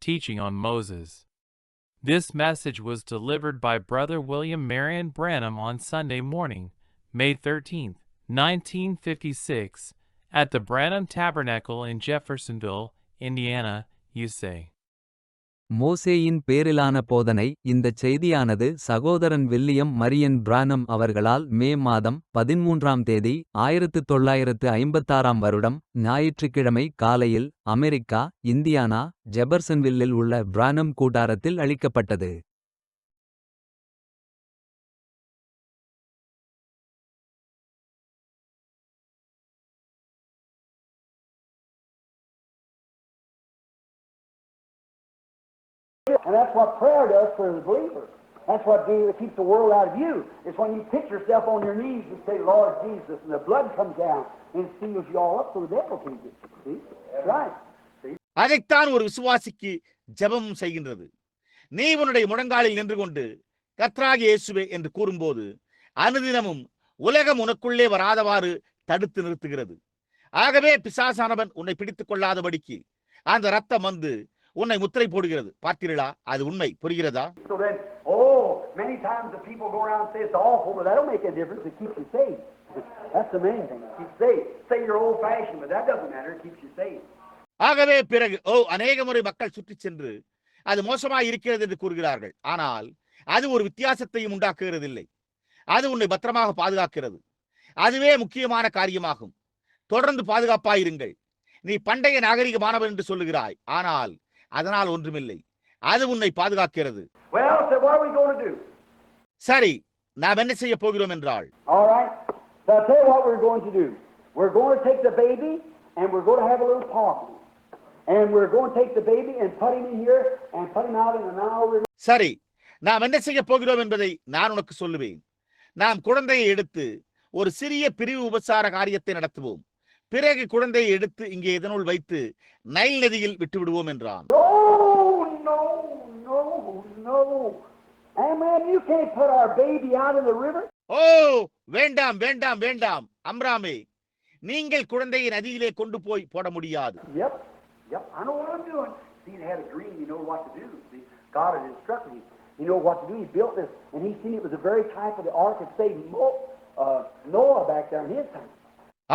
teaching on Moses. This message was delivered by Brother William Marion Branham on Sunday morning, May 13, 1956, at the Branham Tabernacle in Jeffersonville, Indiana, USA. மோசேயின் பேரிலான போதனை. இந்தச் செய்தியானது சகோதரன் William Marian பிரானம் அவர்களால் மே மாதம் 13ஆம் தேதி 1956ஆம் வருடம் ஞாயிற்றுக்கிழமை காலையில் அமெரிக்கா, இந்தியானா, ஜெபர்சன்வில்லில் உள்ள பிரானம் கூடாரத்தில் அளிக்கப்பட்டது. And that's what prayer does for the believer. That's what keeps the world out of you. It's when you pitch yourself on your knees and say, Lord Jesus, and the blood comes down and seals you all up so the devil can't get you. See? That's right. See? அதைத்தான் ஒரு விசுவாசிக்கு ஜெபம் செய்கின்றது. நீ உன்னுடைய முழங்காலில் நின்று கொண்டு கர்த்தராகிய இயேசுவே என்று கூறும்போது அனுதினமும் உலகம் உனக்குள்ளே வராதவாறு தடுத்து நிறுத்துகிறது. ஆகவே பிசாசானவன் உன்னை பிடித்துக் கொள்ளாதபடிக்கு அந்த ரத்தம் வந்து உன்னை முத்திரை போடுகிறது. பார்த்தீர்களா? அது உண்மை. புரிகிறதா? So then, many times the people go around and say it's awful, but that don't make a difference. It keeps you saved. That's the main thing. It keeps you saved. Say you're old-fashioned, but that doesn't matter. It keeps you saved. ஆகவே பிறகு அநேக முறை மக்கள் சுற்றி சென்று அது மோசமாய் இருக்கிறது என்று கூறுகிறார்கள். ஆனால் அது ஒரு வித்தியாசத்தையும் உண்டாக்குகிறதில்லை. அது உன்னை பத்திரமாக பாதுகாக்கிறது. அதுவே முக்கியமான காரியமாகும். தொடர்ந்து பாதுகாப்பாயிருங்கள். நீ பண்டைய நாகரிகமானவன் என்று சொல்லுகிறாய், ஆனால் அதனால் ஒன்றுமில்லை. அது உன்னை பாதுகாக்கிறது. சரி, நாம் என்ன செய்ய போகிறோம் என்றால், சரி, நாம் என்ன செய்ய போகிறோம் என்பதை நான் உனக்கு சொல்லுவேன். நாம் குழந்தையை எடுத்து ஒரு சிறிய பிரிவு உபசார காரியத்தை நடத்துவோம். பிறகு குழந்தையை எடுத்து இங்கே இதனுள் வைத்து நைல் நதியில் விட்டு விடுவோம் என்றான். வேண்டாம் வேண்டாம் வேண்டாம் அம்ராமே, நீங்கள் குழந்தையை நதியிலே கொண்டு போய் போட முடியாது.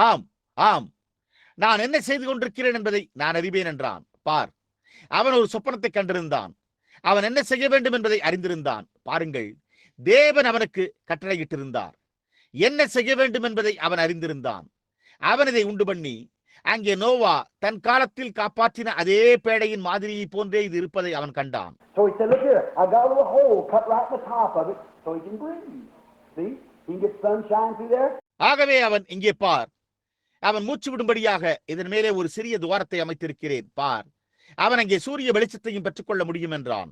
ஆம் ஆம், நான் என்ன செய்து கொண்டிருக்கிறேன் என்பதை நான் அறிவேன் என்றான். பார், அவன் ஒரு சொப்பனத்தை கண்டிருந்தான். அவன் என்ன செய்ய வேண்டும் என்பதை அறிந்திருந்தான். பாருங்கள், தேவன் அவனுக்கு கட்டளையிட்டிருந்தார். என்ன செய்ய வேண்டும் என்பதை அவன் அறிந்திருந்தான். அவன் இதை உண்டு பண்ணி, அங்கே நோவா தன் காலத்தில் காப்பாற்றின அதே பேடையின் மாதிரியை போன்றே இது இருப்பதை அவன் கண்டான். ஆகவே அவன் இங்கே பார், அவன் மூச்சு விடும்படியாக இதன் மேலே ஒரு சிறிய துவாரத்தை அமைத்திருக்கிறேன். பார், அவன் அங்கே சூரிய வெளிச்சத்தையும் பெற்றுக்கொள்ள முடியும் என்றான்.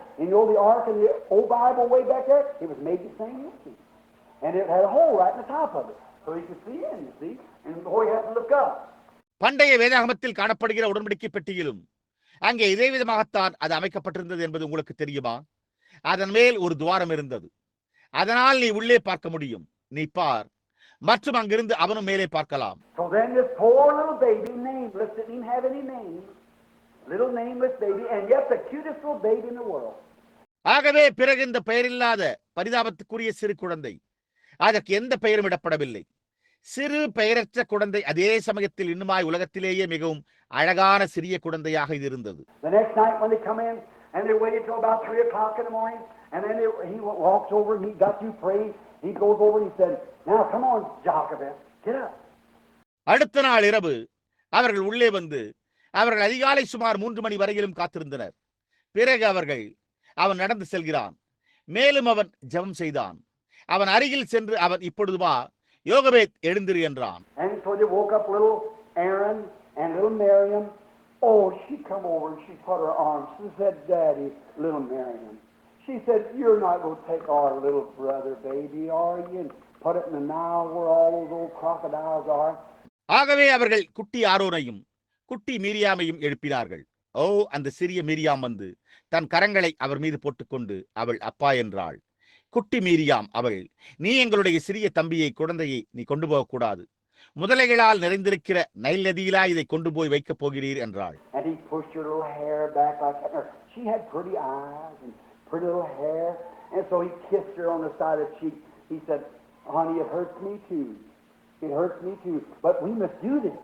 பண்டைய வேதாகமத்தில் காணப்படுகிற உடன்படிக்கை பெட்டியிலும் அங்கே இதே விதமாகத்தான் அது அமைக்கப்பட்டிருந்தது என்பது உங்களுக்கு தெரியுமா? அதன் மேல் ஒரு துவாரம் இருந்தது. அதனால் நீ உள்ளே பார்க்க முடியும். நீ பார், மற்றும் அங்கிருந்து அவனும் மேலே பார்க்கலாம். ஆகவே பிறகு இந்த பெயரில்லாத பரிதாபத்துக்குரிய சிறு குழந்தை, அதற்கு எந்த பெயரும் இடப்படவில்லை. சிறு பெயரற்ற குழந்தை அதே சமயத்தில் இன்னுமாய் உலகத்திலேயே மிகவும் அழகான சிறிய குழந்தையாக இது இருந்தது. அடுத்த நாள் இரவு அவர்கள் உள்ளே வந்து அவர்கள் அதிகாலை சுமார் 3 மணி வரையிலும் காத்திருந்தனர். பிறகு அவன் நடந்து செல்கிறான். மேலும் அவன் ஜெபம் செய்தான். அவன் அருகில் சென்று அவன் இப்பொழுது வா யோகபேத் எழுந்திரு என்றான். ஆகவே அவர்கள் குட்டி ஆரோனையும் குட்டி மீரியாமையும் எழுப்பினார்கள். அந்த சிறிய மீரியாம் வந்து தன் கரங்களை அவர் மீது போட்டுக்கொண்டு அவள் அப்பா என்றாள். குட்டி மீரியாம் அவள், நீ எங்களுடைய சிறிய தம்பியை, குழந்தையை நீ கொண்டு போகக்கூடாது. முதலைகளால் நிறைந்திருக்கிற நைல் நதியிலா இதை கொண்டு போய் வைக்கப் போகிறீர் என்றாள். she had pretty eyes and pretty little hair. And so he kissed her on the side of the cheek. He said, honey, it hurts me too. It hurts me too. But we must do this.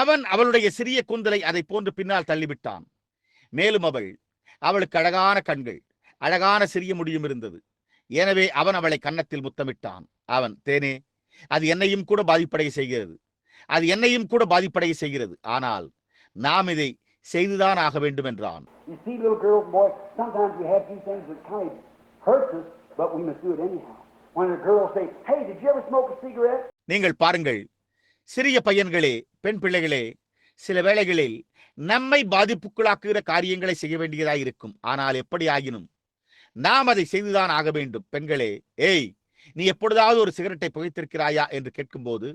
அவன் அவளுடைய சிறிய கூந்தலை அதை போன்று பின்னால் தள்ளிவிட்டான். மேலும் அவளுக்கு அழகான கண்கள், அழகான சிறிய முடியும் இருந்தது. எனவே அவன் அவளை கன்னத்தில் முத்தமிட்டான். அவன், தேனே, அது என்னையும் கூட பாதிப்படைய செய்கிறது, அது என்னையும் கூட பாதிப்படைய செய்கிறது, ஆனால் நாம் இதை செய்துதான் ஆக வேண்டும் என்றான். You see, little girls, boys, sometimes we have these things that kind of hurts us, but we must do it anyhow. When a girl say, hey, did you ever smoke a cigarette? நீங்கள் பாருங்கள், சிறிய பையன்களே, பெண் பிள்ளைகளே, சில வேளைகளில் நம்மை பாதிப்புக்குள்ளாக்குகிற காரியங்களை செய்ய வேண்டியதாக இருக்கும். ஆனால் எப்படி ஆகினும் நாம் அதை செய்துதான் ஆக வேண்டும். பெண்களே, ஏய், நீ எப்பொழுதாவது ஒரு சிகரெட்டை புகைத்திருக்கிறாயா என்று கேட்கும்போது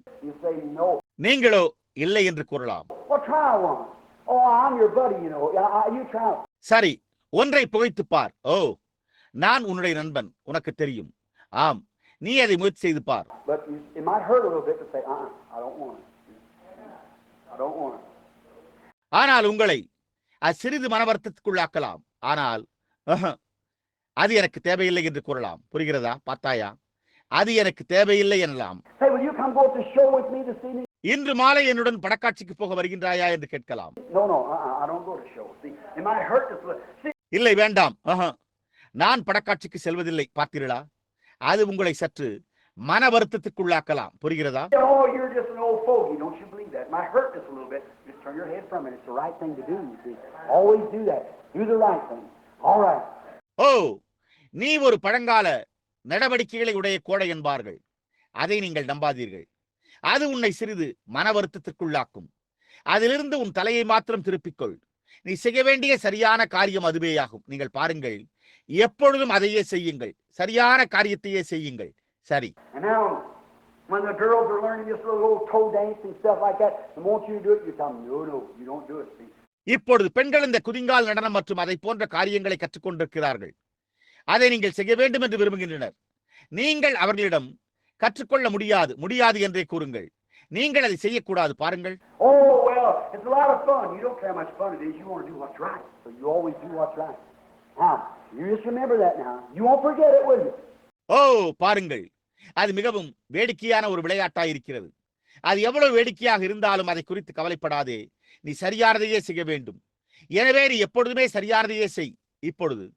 நீங்களோ இல்லை என்று கூறலாம். சரி, ஒன்றை புகைத்து பார். ஓ, நான் உன்னுடைய நண்பன், உனக்கு தெரியும். ஆம், நீ அதை முயற்சி செய்து பார். ஆனால் உங்களை அது சிறிது மனவருத்தத்துக்குள்ளாக்கலாம். ஆனால் அது எனக்கு தேவையில்லை என்று கூறலாம். புரிகிறதா? பார்த்தாயா? அது எனக்கு தேவையில்லை எனலாம். இன்று மாலை என்னுடன் படக்காட்சிக்கு போக வருகின்றாயா என்று கேட்கலாம். இல்லை, வேண்டாம், நான் படக்காட்சிக்கு செல்வதில்லை. பார்த்தீர்களா? அது உங்களை சற்று மன வருத்தத்துக்குள்ளாக்கலாம். புரிகிறதா? ஓ, நீ ஒரு பழங்கால நடவடிக்கைகளை உடைய கோடை என்பார்கள். அதை நீங்கள் நம்பாதீர்கள். அது உன்னை சிறிது மன வருத்தத்திற்குள்ளாக்கும். அதிலிருந்து உன் தலையை மாத்திரம் திருப்பிக்கொள். நீ செய்ய வேண்டிய சரியான காரியம் அதுவேயாகும். நீங்கள் பாருங்கள், எப்பொழுதும் அதையே செய்யுங்கள். சரியான காரியத்தையே செய்யுங்கள். சரி. இப்பொழுது பெண்கள் இந்த குதிங்கால் நடனம் மற்றும் அதை போன்ற காரியங்களை கற்றுக்கொண்டிருக்கிறார்கள். அதை நீங்கள் செய்ய வேண்டும் என்று விரும்புகின்றனர். நீங்கள் அவர்களிடம் கற்றுக்கொள்ள முடியாது என்றே கூறுங்கள். நீங்கள் அதை செய்யக்கூடாது. பாருங்கள். ஓ, பாருங்கள், அது மிகவும் வேடிக்கையான ஒரு விளையாட்டாயிருக்கிறது. அது எவ்வளவு வேடிக்கையாக இருந்தாலும் அதை குறித்து கவலைப்படாதே. நீ சரியானதையே செய்ய வேண்டும். எனவே நீ எப்பொழுதுமே சரியானதையே செய். இப்பொழுது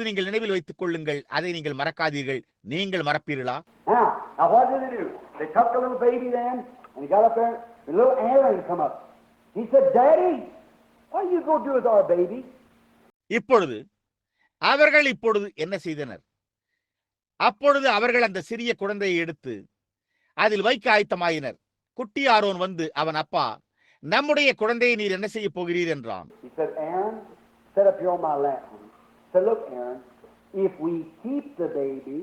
நீங்கள் நினைவில் வைத்துக் கொள்ளுங்கள். அதை நீங்கள் மறக்காதீர்கள். நீங்கள் மறப்பீர்களா? இப்பொழுது அவர்கள் என்ன செய்தனர்? அப்பொழுது அவர்கள் அந்த சிறிய குழந்தையை எடுத்து அதில் வைக்க ஆயத்தமாயினர். குட்டி ஆரோன் வந்து, அவன் அப்பா, நம்முடைய குழந்தையை நீர் என்ன செய்ய போகிறீர் என்றான். Said, look, Aaron, if we keep the baby,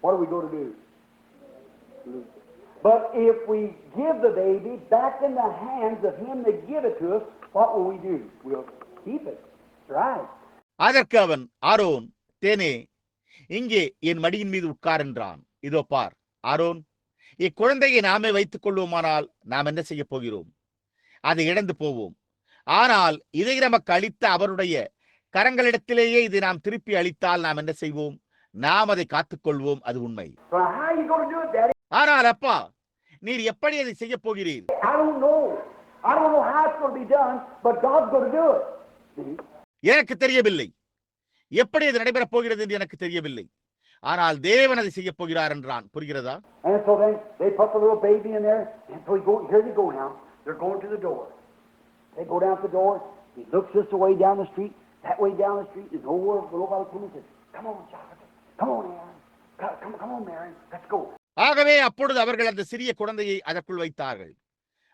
what are we going to do? But if we give the baby back in the hands of him that give it to us, what will we do? We'll keep it. Right. அதற்கு அவன், Aaron, தேனே, இங்கே என் மடியின் மீது உட்கார் என்றான். இதோ பார், Aaron, இக்குழந்தையை நாமே வைத்துக் கொள்வோமானால் நாம் என்ன செய்ய போகிறோம்? அதை இழந்து போவோம். ஆனால் இதை நமக்கு அளித்த அவருடைய கரங்களிடத்திலேயே இதை நாம் திருப்பி அளித்தால் நாம் என்ன செய்வோம்? நாம் அதை காத்துக்கொள்வோம். அது உண்மை. ஆனால் அப்பா, நீர் எப்படி அதை செய்ய போகிறீர்? எனக்கு தெரியவில்லை. எப்படி அது நடைபெறப் போகிறது என்று எனக்கு தெரியவில்லை. ஆனால் தேவன் அதை செய்ய போகிறார் என்றான். புரிகிறதா? That way down the street, there's nobody coming to, come on, Jonathan, come on, Aaron, come on, Mary, let's go. ஆகவே அப்பொழுது அவர்கள் அந்த சிறிய குழந்தையை அதற்குள் வைத்தார்கள்.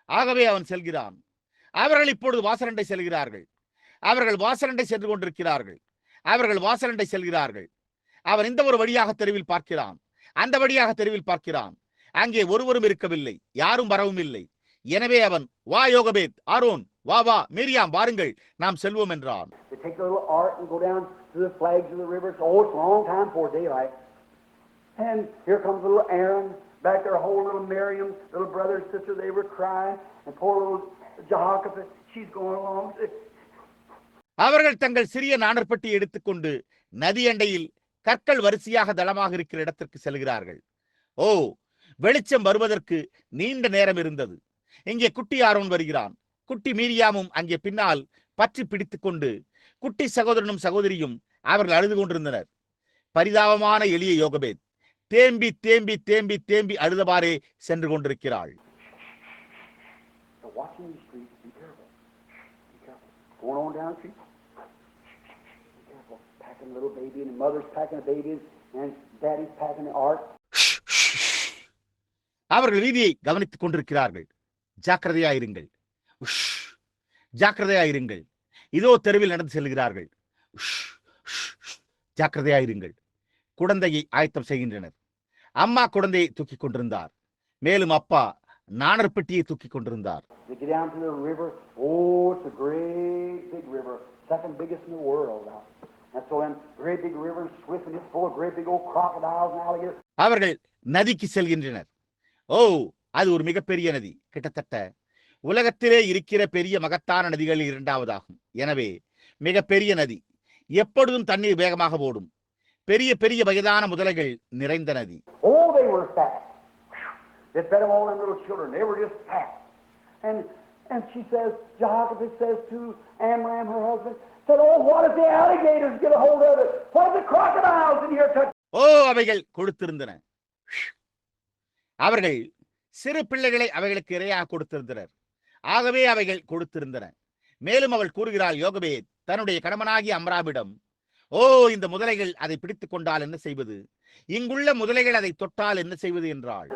ஆகவே அவன் செல்கிறான். அவர்கள் இப்பொழுது வாசலண்டை செல்கிறார்கள். அவர்கள் வாசலண்டை சென்று கொண்டிருக்கிறார்கள். அவன் இந்த ஒரு வழியாக தெருவில் பார்க்கிறான், அந்த வழியாக தெருவில் பார்க்கிறான். அங்கே ஒருவரும் இருக்கவில்லை, யாரும் வரவும் இல்லை. எனவே அவன், வா யோகபேத், ஆரோன், வா வா, மீரியாம், வாருங்கள், நாம் செல்வோம் என்றான். And here comes little Aaron, back there, whole little Miriam, little brother and sister, they were crying, and poor little Jehoshaphat, she's going along. அவர்கள் தங்கள் சிறிய நாணற்பட்டியை எடுத்துக்கொண்டு நதி அண்டையில் கற்கள் வரிசையாக தளமாக இருக்கிற இடத்திற்கு செல்கிறார்கள். ஓ, வெளிச்சம் வருவதற்கு நீண்ட நேரம் இருந்தது. இங்கே குட்டி ஆரோன் வருகிறான். குட்டி மீரியாமும் அங்கே பின்னால் பற்றி பிடித்துக் கொண்டு குட்டி சகோதரனும் சகோதரியும் அவர்கள் அழுது கொண்டிருந்தனர். பரிதாபமான எளிய யோகபேத் தேம்பி தேம்பி தேம்பி தேம்பி அழுதவாறே சென்று கொண்டிருக்கிறாள். அவர்கள் வீதியை கவனித்துக் கொண்டிருக்கிறார்கள். ஜாக்கிரதையாயிருங்கள், ஜாக்கிரதையாயிருங்கள். இதோ தெருவில் நடந்து செல்கிறார்கள். ஜாக்கிரதையாயிருங்கள். குழந்தையை ஆயத்தம் செய்கின்றனர். அம்மா குழந்தையை தூக்கிக் கொண்டிருந்தார். மேலும் அப்பா நாணற்பட்டியை தூக்கிக் கொண்டிருந்தார். அவர்கள் நதிக்கு செல்கின்றனர். ஓ, அது ஒரு மிகப்பெரிய நதி. கிட்டத்தட்ட உலகத்திலே இருக்கிற பெரிய மகத்தான நதிகளில் இரண்டாவதாகும். எனவே மிகப்பெரிய நதி. எப்பொழுதும் தண்ணீர் வேகமாக ஓடும். பெரிய பெரிய வயதான முதலைகள் நிறைந்த நதி. ஓ, அவைகள் கொடுத்திருந்தன. அவர்கள் சிறு பிள்ளைகளை அவைகளுக்கு இரையாக கொடுத்திருந்தனர். ஆகவே அவைகள் கொடுத்திருந்தன. மேலும் அவள் கூறுகிறாள், யோகவே தன்னுடைய கணவனாகிய அம்ராமிடம், ஓ, இந்த முதலைகள் அதை பிடித்துக் கொண்டால் என்ன செய்வது? இங்குள்ள முதலைகள் அதை தொட்டால் என்ன செய்வது என்றாள்.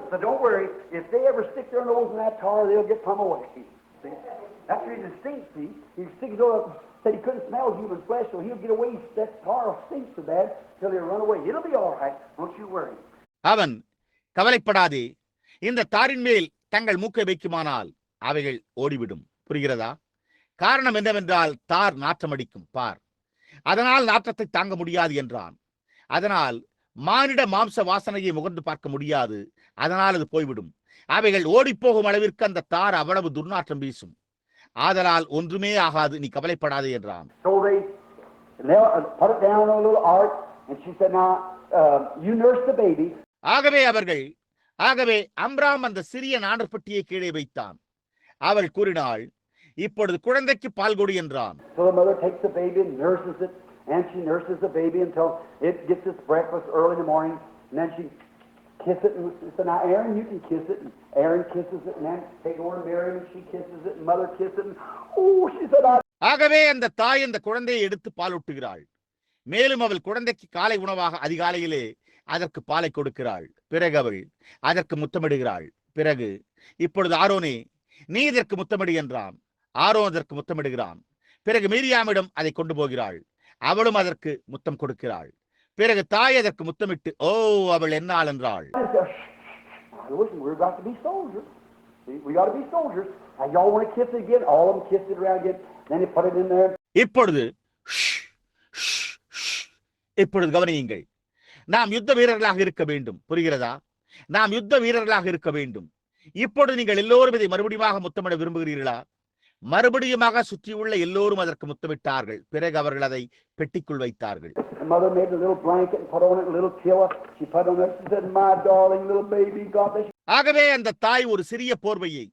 அவன், கவலைப்படாதே, இந்த தாரின் மேல் தங்கள் மூக்கை வைக்குமானால் அவைகள் ஓடிவிடும். புரிகிறதா? காரணம் என்னவென்றால் தார் நாற்றமடிக்கும். பார், அதனால் நாற்றத்தை தாங்க முடியாது என்றான். அதனால் மானிட மாம்ச வாசனையை முகர்ந்து பார்க்க முடியாது. அதனால் அது போய்விடும். அவைகள் ஓடிப்போகும் அளவிற்கு அந்த தார் அவ்வளவு துர்நாற்றம் வீசும். ஆதலால் ஒன்றுமே ஆகாது, நீ கவலைப்படாதே என்றான். ஆகவே அம்ராம் அந்த சிறிய நாணற்பட்டியை கீழே வைத்தான். அவள் கூறினாள், இப்பொழுது குழந்தைக்கு பால் கொடு என்றான். ஆகவே அந்த தாய் அந்த குழந்தையை எடுத்து பாலூட்டுகிறாள். மேலும் அவள் குழந்தைக்கு காலை உணவாக அதிகாலையிலே அதற்கு பாலை கொடுக்கிறாள். பிறகு அவள் அதற்கு முத்தமிடுகிறாள். பிறகு, இப்பொழுது ஆரோனே, நீ இதற்கு முத்தமிடு என்றான். ஆரோன் அதற்கு முத்தமிடுகிறான். பிறகு மீரியாமிடம் அதை கொண்டு போகிறாள். அவளும் அதற்கு முத்தம் கொடுக்கிறாள். பிறகு தாய் அதற்கு முத்தமிட்டு, ஓ, அவள் என்னாள் என்றாள். இப்பொழுது கவனியுங்கள். நாம் யுத்த வீரர்களாக இருக்க வேண்டும். புரிகிறதா? நாம் யுத்த வீரர்களாக இருக்க வேண்டும். இப்பொழுது நீங்கள் எல்லோரும் இதை மறுபடியும் முத்தமிட விரும்புகிறீர்களா? மறுபடியுமாக சுற்றியுள்ள எல்லோரும் அதற்கு முத்தமிட்டார்கள். பிறகு அவர்கள் அதை பெட்டிக்குள் வைத்தார்கள். ஆகவே அந்த தாய் ஒரு சிறிய போர்வையை,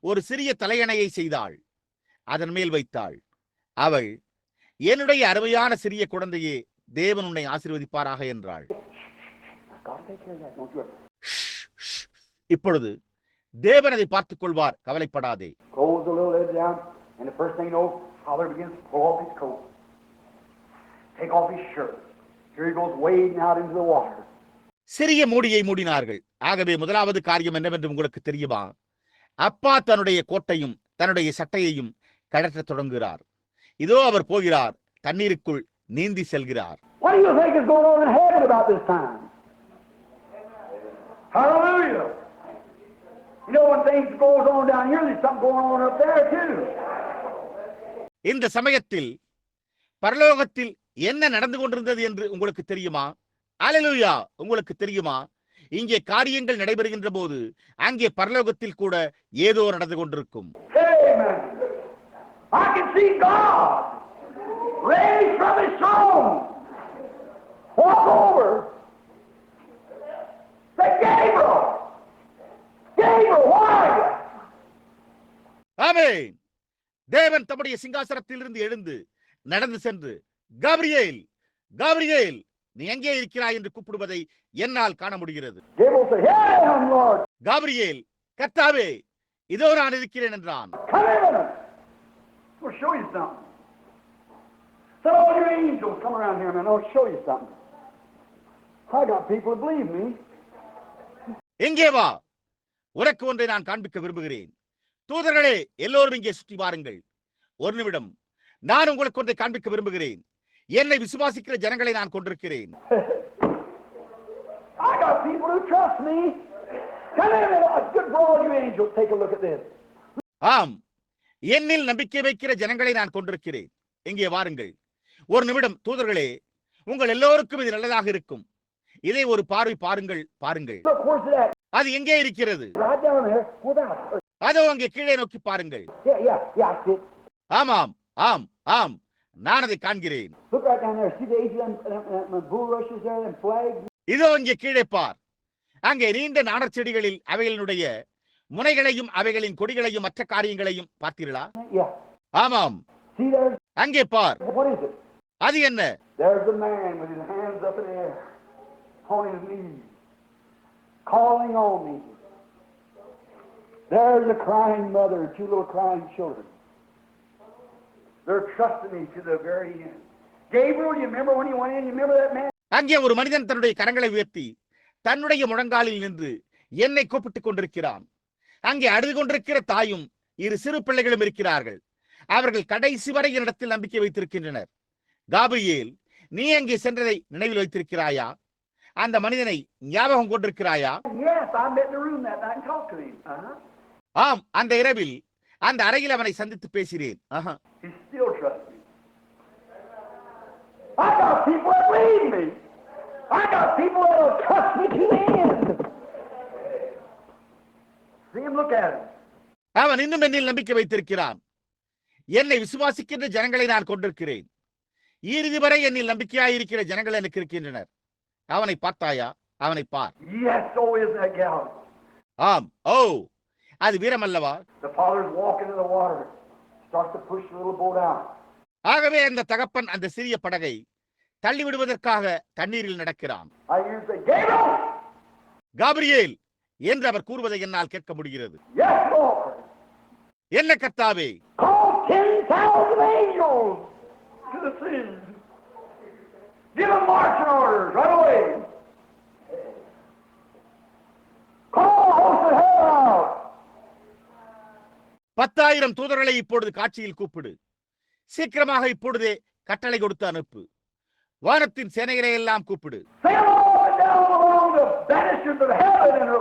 ஒரு சிறிய தலையணையை செய்தாள். அதன் மேல் வைத்தாள். அவள், என்னுடைய அருமையான சிறிய குழந்தையே, தேவன் உன்னை ஆசீர்வதிப்பாராக என்றாள். இப்பொழுது தேவன் அதை பார்த்துக் கொள்வார், கவலைப்படாதே. சிறிய மூடியை மூடினார்கள். ஆகவே முதலாவது காரியம் என்னவென்று உங்களுக்கு தெரியுமா? அப்பா தன்னுடைய கோட்டையும் தன்னுடைய சட்டையையும் கழற்ற தொடங்குகிறார். இதோ அவர் போகிறார், தண்ணீருக்குள் நீந்தி செல்கிறார். இந்த சமயத்தில் பரலோகத்தில் என்ன நடந்து கொண்டிருந்தது என்று உங்களுக்கு தெரியுமா? அல்லேலூயா! உங்களுக்கு தெரியுமா? இங்கே காரியங்கள் நடைபெறுகின்ற போது அங்கே பரலோகத்தில் கூட ஏதோ நடந்து கொண்டிருக்கும். raise from his throne. Walk over. Say, Gabriel! Gabriel, why are you? ஆமென். தேவன் தம்முடைய சிங்காசனத்திலிருந்து எழுந்து நடந்து சென்று, காபிரியேல், காபிரியேல், நீ எங்கே இருக்கிறாய் என்று கூப்பிடுவதை என்னால் காண முடிகிறது. Gabriel said, Here I am, Lord. Gabriel, கர்த்தாவே, இதோ நான் இருக்கிறேன் என்றான். Come in a minute. We'll show you something. So all your angels come around here, man. I'll show you something. I got people to believe me. எங்கே வா, உனக்கு ஒன்றை நான் காண்பிக்க விரும்புகிறேன். தூதர்களே, எல்லோரும் இங்கே சுற்றி வாருங்கள். ஒரு நிமிடம், நான் உங்களுக்கு ஒன்றை காண்பிக்க விரும்புகிறேன். என்னை விசுவாசிக்கிற ஜனங்களை நான் கொண்டிருக்கிறேன். I got people who trust me. Come in a minute. Good for all you angels. Take a look at this. ஆம், என்னில் நம்பிக்கை வைக்கிற ஜனங்களை நான் கொண்டிருக்கிறேன். இங்கே வாருங்கள். ஒரு நிமிடம், தூதர்களே, உங்கள் எல்லோருக்கும் இது நல்லதாக இருக்கும். இதை ஒரு பார்வை பாருங்கள், பாருங்கள். Look, where's it at? அது எங்கே இருக்கிறது? Right down there. Where that? அதோ அங்கே கீழே நோக்கி பாருங்கள். Yeah, I see it. ஆமாம், ஆம், ஆம், நான் அதை காண்கிறேன். Look right down there. See the angel and bulrushes there and flags? இதோ அங்கே கீழே பார். அங்கே நீண்ட நாணற் செடிகளில் அவைகளினுடைய முனைகளையும் அவைகளின் கொடிகளையும் மற்ற காரியங்களையும் பார்த்தீர்களா? Yeah. ஆமாம். See there? அங்கே பார். What is it? அது என்ன? There's a man with his hands up in the air, on his knees, calling on me. There's a crying mother and two little crying children. They're trusting me to the very end. Gabriel, you remember when you went in? You remember that man? அங்கே ஒரு மனிதன் தன்னுடைய கரங்களை உயர்த்தி தன்னுடைய முழங்காலில் நின்று என்னை கூப்பிட்டுக் கொண்டிருக்கிறான். அங்கே அழுது கொண்டிருக்கிற தாயும் இரு சிறு பிள்ளைகளும் இருக்கிறார்கள். அவர்கள் கடைசி வரை என்னிடத்தில் நம்பிக்கை வைத்திருக்கின்றனர். காபிரியேல், நீ அங்கே சென்றதை நினைவில் வைத்திருக்கிறாயா? அந்த மனிதனை ஞாபகம் கொண்டிருக்கிறாயா? Yes, I met in the room that night and talked to him. ஆம், அந்த இரவில் அந்த அறையில் அவனை சந்தித்து பேசினேன். He still trusts me. I got people that believe me. I got people that will trust me to the end. See him, look at him. அவன் இன்னும் என்னில் நம்பிக்கை வைத்திருக்கிறான். என்னை விசுவாசிக்கின்ற ஜனங்களை நான் கொண்டிருக்கிறேன். இறுதி வரை என்னில் நம்பிக்கையாயிருக்கிற ஜனங்கள் எனக்கு இருக்கின்றனர். அவனை பார்த்தாயா? அவனை பார். Yes, so isn't that gallant? ஆம், ஓ, அது வீரம் அல்லவா? The father's walking in the water, starts to push the little boat out. ஆகவே அந்த தகப்பன் அந்த சிறிய படகை தள்ளி விடுவதற்காக தண்ணீரில் நடக்கிறான். I hear him say, Gabriel! Gabriel என்று அவர் கூறுவதை என்னால் கேட்க முடிகிறது. Yes, Lord! என்ன கர்த்தாவே? Call 10,000 angels to the sea. Give them marching orders right away. Call the host of hell out. 10,000 தூதர்களை இப்பொழுது காட்சியில் கூப்பிடு. சீக்கிரமாக இப்பொழுதே கட்டளை கொடுத்து அனுப்பு. வானத்தின் சேனைகளை எல்லாம் கூப்பிடு. Send them all up and down along the banisters of heaven and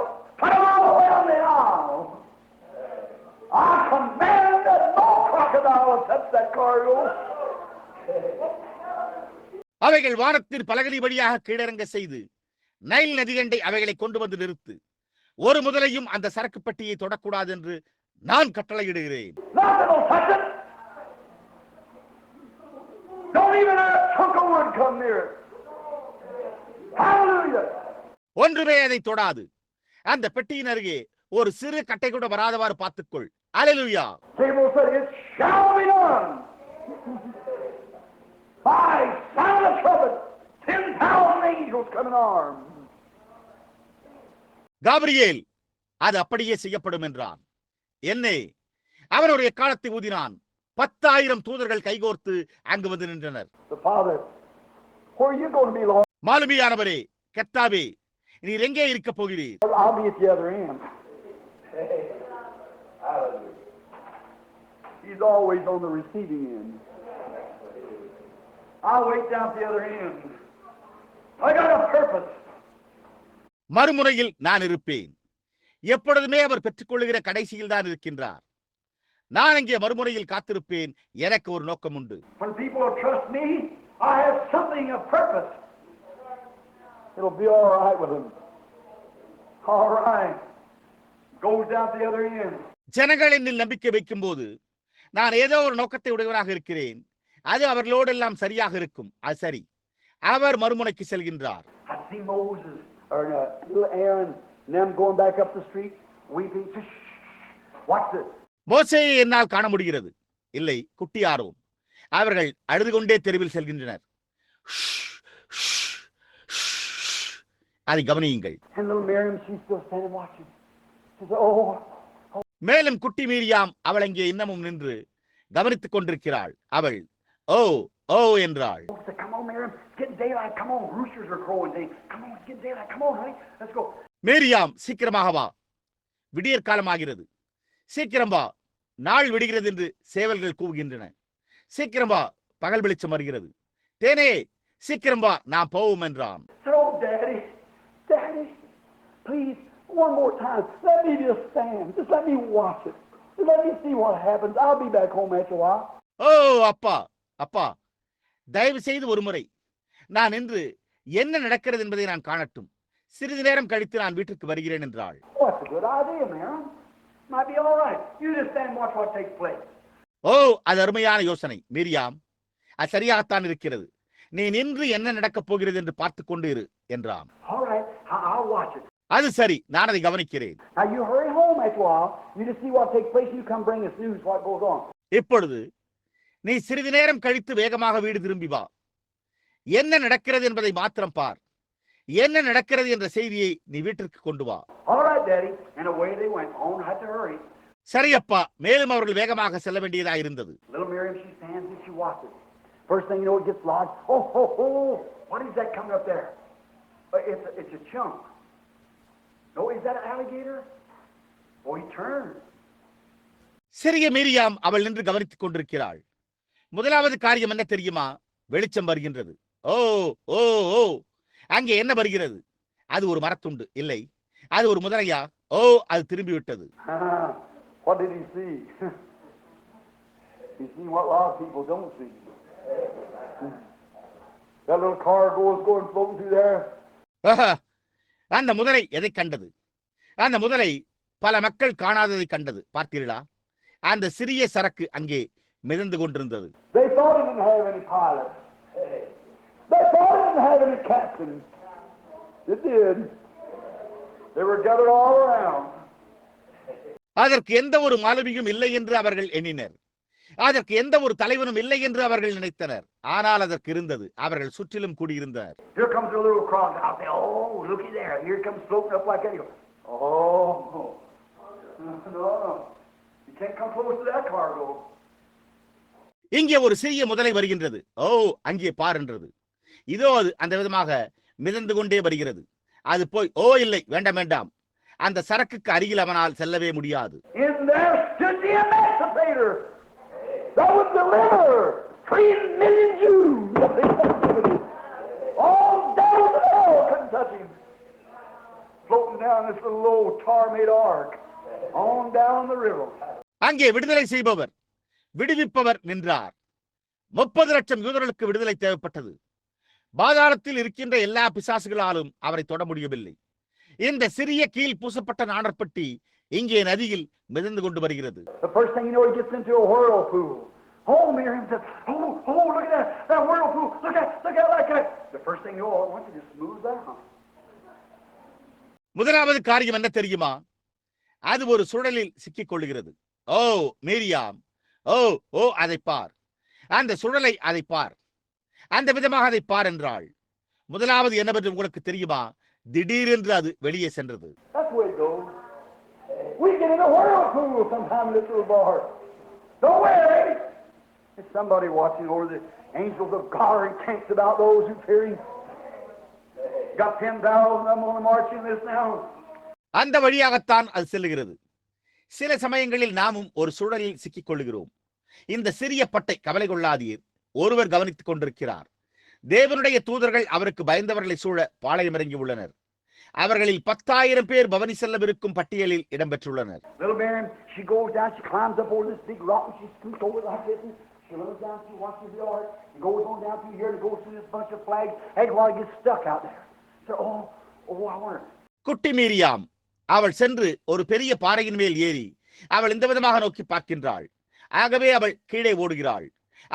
put them all around the aisle. I command that no crocodile will touch that cargo. அவைகள் வானத்தின் பலகனி வழியாக கீழிறங்க செய்து நைல் நதிகண்டை அவைகளை கொண்டு வந்து நிறுத்து. ஒரு முதலையும் அந்த சரக்கு பெட்டியை தொடக்கூடாது என்று நான் கட்டளையிடுகிறேன். Nothing will touch it. Don't even a chunk of wood come near it. Hallelujah. ஒன்றுமே அதை தொடாது. அந்த பெட்டியின் அருகே ஒரு சிறு கட்டை கூட வராதவாறு பார்த்துக்கொள். அல்லேலூயா. Gabriel said, it shall be done. By sound of trumpet, 10,000 angels come in arms. Gabriel, அது அப்படியே செய்யப்படும் என்றான். என்னே, அவன் ஒரு எக்காலத்தை ஊதினான். 10,000 தூதர்கள் கைகோர்த்து அங்கு வந்து நின்றனர். The Father, where are you going to be, Lord? மாலுமியானவரே, கர்த்தாவே, நீர் எங்கே இருக்க போகிறீர்? I'll be at the other end. He's always on the receiving end. I'll wait down at the other end. I got a purpose. மறுமுறையில் நான் இருப்பேன். எப்பொழுதுமே அவர் பெற்றுக்கொள்ளுகிற கடைசியில் தான் இருக்கின்றார். நான் அங்கே மறுமுறையில் காத்திருப்பேன். எனக்கு ஒரு நோக்கம் உண்டு. When people will trust me, I have something of purpose. It'll be all right with them. All right. Goes out the other end. ஜனங்கள் என்னில் நம்பிக்கை வைக்கும் போது நான் ஏதோ ஒரு நோக்கத்தை உடையவனாக இருக்கிறேன். அது அவர்களோடு எல்லாம் சரியாக இருக்கும். அது சரி. அவர் மறுமுனைக்கு செல்கின்றார். I see Moses or little Aaron and them going back up the street weeping. Watch this. மோசேயை என்னால் காண முடிகிறது. இல்லை, குட்டி ஆரோன். அவர்கள் அழுது கொண்டே தெருவில் செல்கின்றனர். அதை கவனியுங்கள். And little Miriam, she's still standing watching. She says, "Oh." மேலும் குட்டி மீரியாம் அவள் அங்கே இன்னமும் நின்று கவனித்துக் கொண்டிருக்கிறாள். அவள் ஓ ஓ என்றாள். She said, "Come on, Miriam, it's getting daylight. Come on, roosters are crowing. Come on, it's getting daylight. Come on, honey, let's go." Miriam, சீக்கிரமாக வா, விடியற் காலமாகிறது. சீக்கிரம் வா, நாள் விடுகிறது என்று சேவல்கள் கூவுகின்றன. சீக்கிரம் வா, பகல் வெளிச்சம் வருகிறது. தேனே, சீக்கிரம் வா, நாம் போவோம் என்றான். "Oh, Daddy, Daddy, please, one more time. Let me just stand. Just let me watch it. Just let me see what happens. I'll be back home after a while." ஓ அப்பா, அப்பா, தயவு செய்து ஒரு முறை நான் நின்று என்ன நடக்கிறது என்பதை நான் காணட்டும். சிறிது நேரம் கழித்து நான் வீட்டுக்கு வருகிறேன் என்றாள். "Oh, that's a good idea, Miriam. Might be all right. You just stand and watch what takes place." ஓ, அது அருமையான யோசனை மீரியாம். அது சரியாகத்தான் இருக்கிறது. நீ நின்று என்ன நடக்கப் போகிறது என்று பார்த்துக் கொண்டு இரு என்றான். "All right, I'll watch it." அது சரி, நான் அதை கவனிக்கிறேன். Now you hurry home after a while. You just see what takes place and you come bring us news what goes on. இப்பொழுது நீ சிறிது நேரம் கழித்து வேகமாக வீடு திரும்பி வா. என்ன நடக்கிறது என்பதை மாத்திரம் பார். என்ன நடக்கிறது என்ற செய்தியை நீ வீட்டிற்கு கொண்டு வா. "All right, Daddy." And away they went. On had to hurry. சரி அப்பா. மேலும் அவர்கள் வேகமாக செல்ல வேண்டியதாக இருந்தது. Little Miriam, she stands and she watches. First thing you know, it gets lodged. Oh, oh, oh! What is that coming up there? It's a chunk. No, is that an alligator? Oh, he turned. சிறிய Miriam அவள் நின்று கவனித்துக் கொண்டிருக்கிறாள். முதலாவது காரியம் என்ன தெரியுமா? வெளிச்சம் வருகின்றது. ஓ ஓ ஓ, அங்கே என்ன வருகிறது? அது ஒரு மரத்துண்டு. இல்லை, அது ஒரு முதலையா? ஓ, அது திரும்பி விட்டது. What did he see? He seen what a lot of people don't see. That little cargo is going floating through there. அந்த முதலை எதை கண்டது? அந்த முதலை பல மக்கள் காணாததை கண்டது. பார்த்தீர்களா? அந்த சிறிய சரக்கு அங்கே மிதந்து கொண்டிருந்தது. They thought it didn't have any pilot. They thought it didn't have any captain. It did. They were gathered all around. அதற்கு எந்த ஒரு மாலுமியும் இல்லை என்று அவர்கள் எண்ணினர். அதற்கு எந்த ஒரு தலைவனும் இல்லை என்று அவர்கள் நினைத்தனர். ஆனால் அதற்கு இருந்தது. அவர்கள் சுற்றிலும் கூடியிருந்தனர். Here comes a little crocodile. Say, "Oh, looky there. Here comes floating up like that." Oh, no. You can't come close to that cargo. இங்கே ஒரு சிறிய முதலை வருகின்றது. ஓ, அங்கே பார் என்றது. இதோ அது அந்த விதமாக மிதந்து கொண்டே வருகிறது. அது போய், ஓ இல்லை, வேண்டாம் வேண்டாம், அந்த சரக்குக்கு அருகில் அவனால் செல்லவே முடியாது. In there stood the emancipator. That would deliver 3 million Jews. All devils and hell couldn't touch him. Floating down this little low tar-made ark, on down the river. அங்கே விடுதலை செய்பவர், விடுவிப்பவர் நின்றார். 30 லட்சம் யூதர்களுக்கு விடுதலை தேவைப்பட்டது. பாதாளத்தில் இருக்கின்ற எல்லா பிசாசுகளாலும் அவரை தொட முடியவில்லை. இந்த சிறிய கீழ் பூசப்பட்ட நாணற்பட்டி இங்கே நதியில் மிதந்து கொண்டு வருகிறது. The first thing you know, he gets into a whirlpool. Oh, Miriam said, "Oh, look at that whirlpool. Look at like that." The first thing you know, I want you to smooth down. முதலாவது காரியம் என்ன தெரியுமா? அது ஒரு சுழலில் சிக்கிக் கொள்ளுகிறது. ஓ Miriam, ஓ ஓ, அதை பார், அந்த சுழலை அதை பார், அந்த விதமாக அதை பார் என்றாள். முதலாவது என்னவென்று உங்களுக்கு தெரியுமா? திடீரென்று அது வெளியே சென்றது. That's the way it goes. We get in a whirlpool sometime, little boy. Don't worry. There's somebody watching over. The angels of God are encamped about those who fear him. Got 10,000 of them on the march in this now. அந்த வழியாகத்தான் அது செல்லுகிறது. சில சமயங்களில் நாமும் ஒரு சுழலில் சிக்கிக் கொள்ளுகிறோம். இந்த சிறிய பட்டை கவலை கொள்ளாதீர், ஒருவர் கவனித்துக் கொண்டிருக்கிறார். தேவனுடைய தூதர்கள் அவருக்கு பயந்தவர்களை சூழ பாளையம் இறங்கி உள்ளனர். அவர்களில் 10,000 பேர் பவனி செல்லவிருக்கும் பட்டியலில் இடம்பெற்றுள்ளனர். Little Miriam, she goes down, she climbs up over this big rock, and she scoots over like this, and she runs down, she watches the ark, and goes on down through here, and goes through this bunch of flags, and while it gets stuck out there. So, I wonder. குட்டி Miriam அவள் சென்று ஒரு பெரிய பாறையின் மேல் ஏறி அவள் இந்த விதமாக நோக்கி பார்க்கின்றாள். ஆகவே அவள் கீழே ஓடுகிறாள்.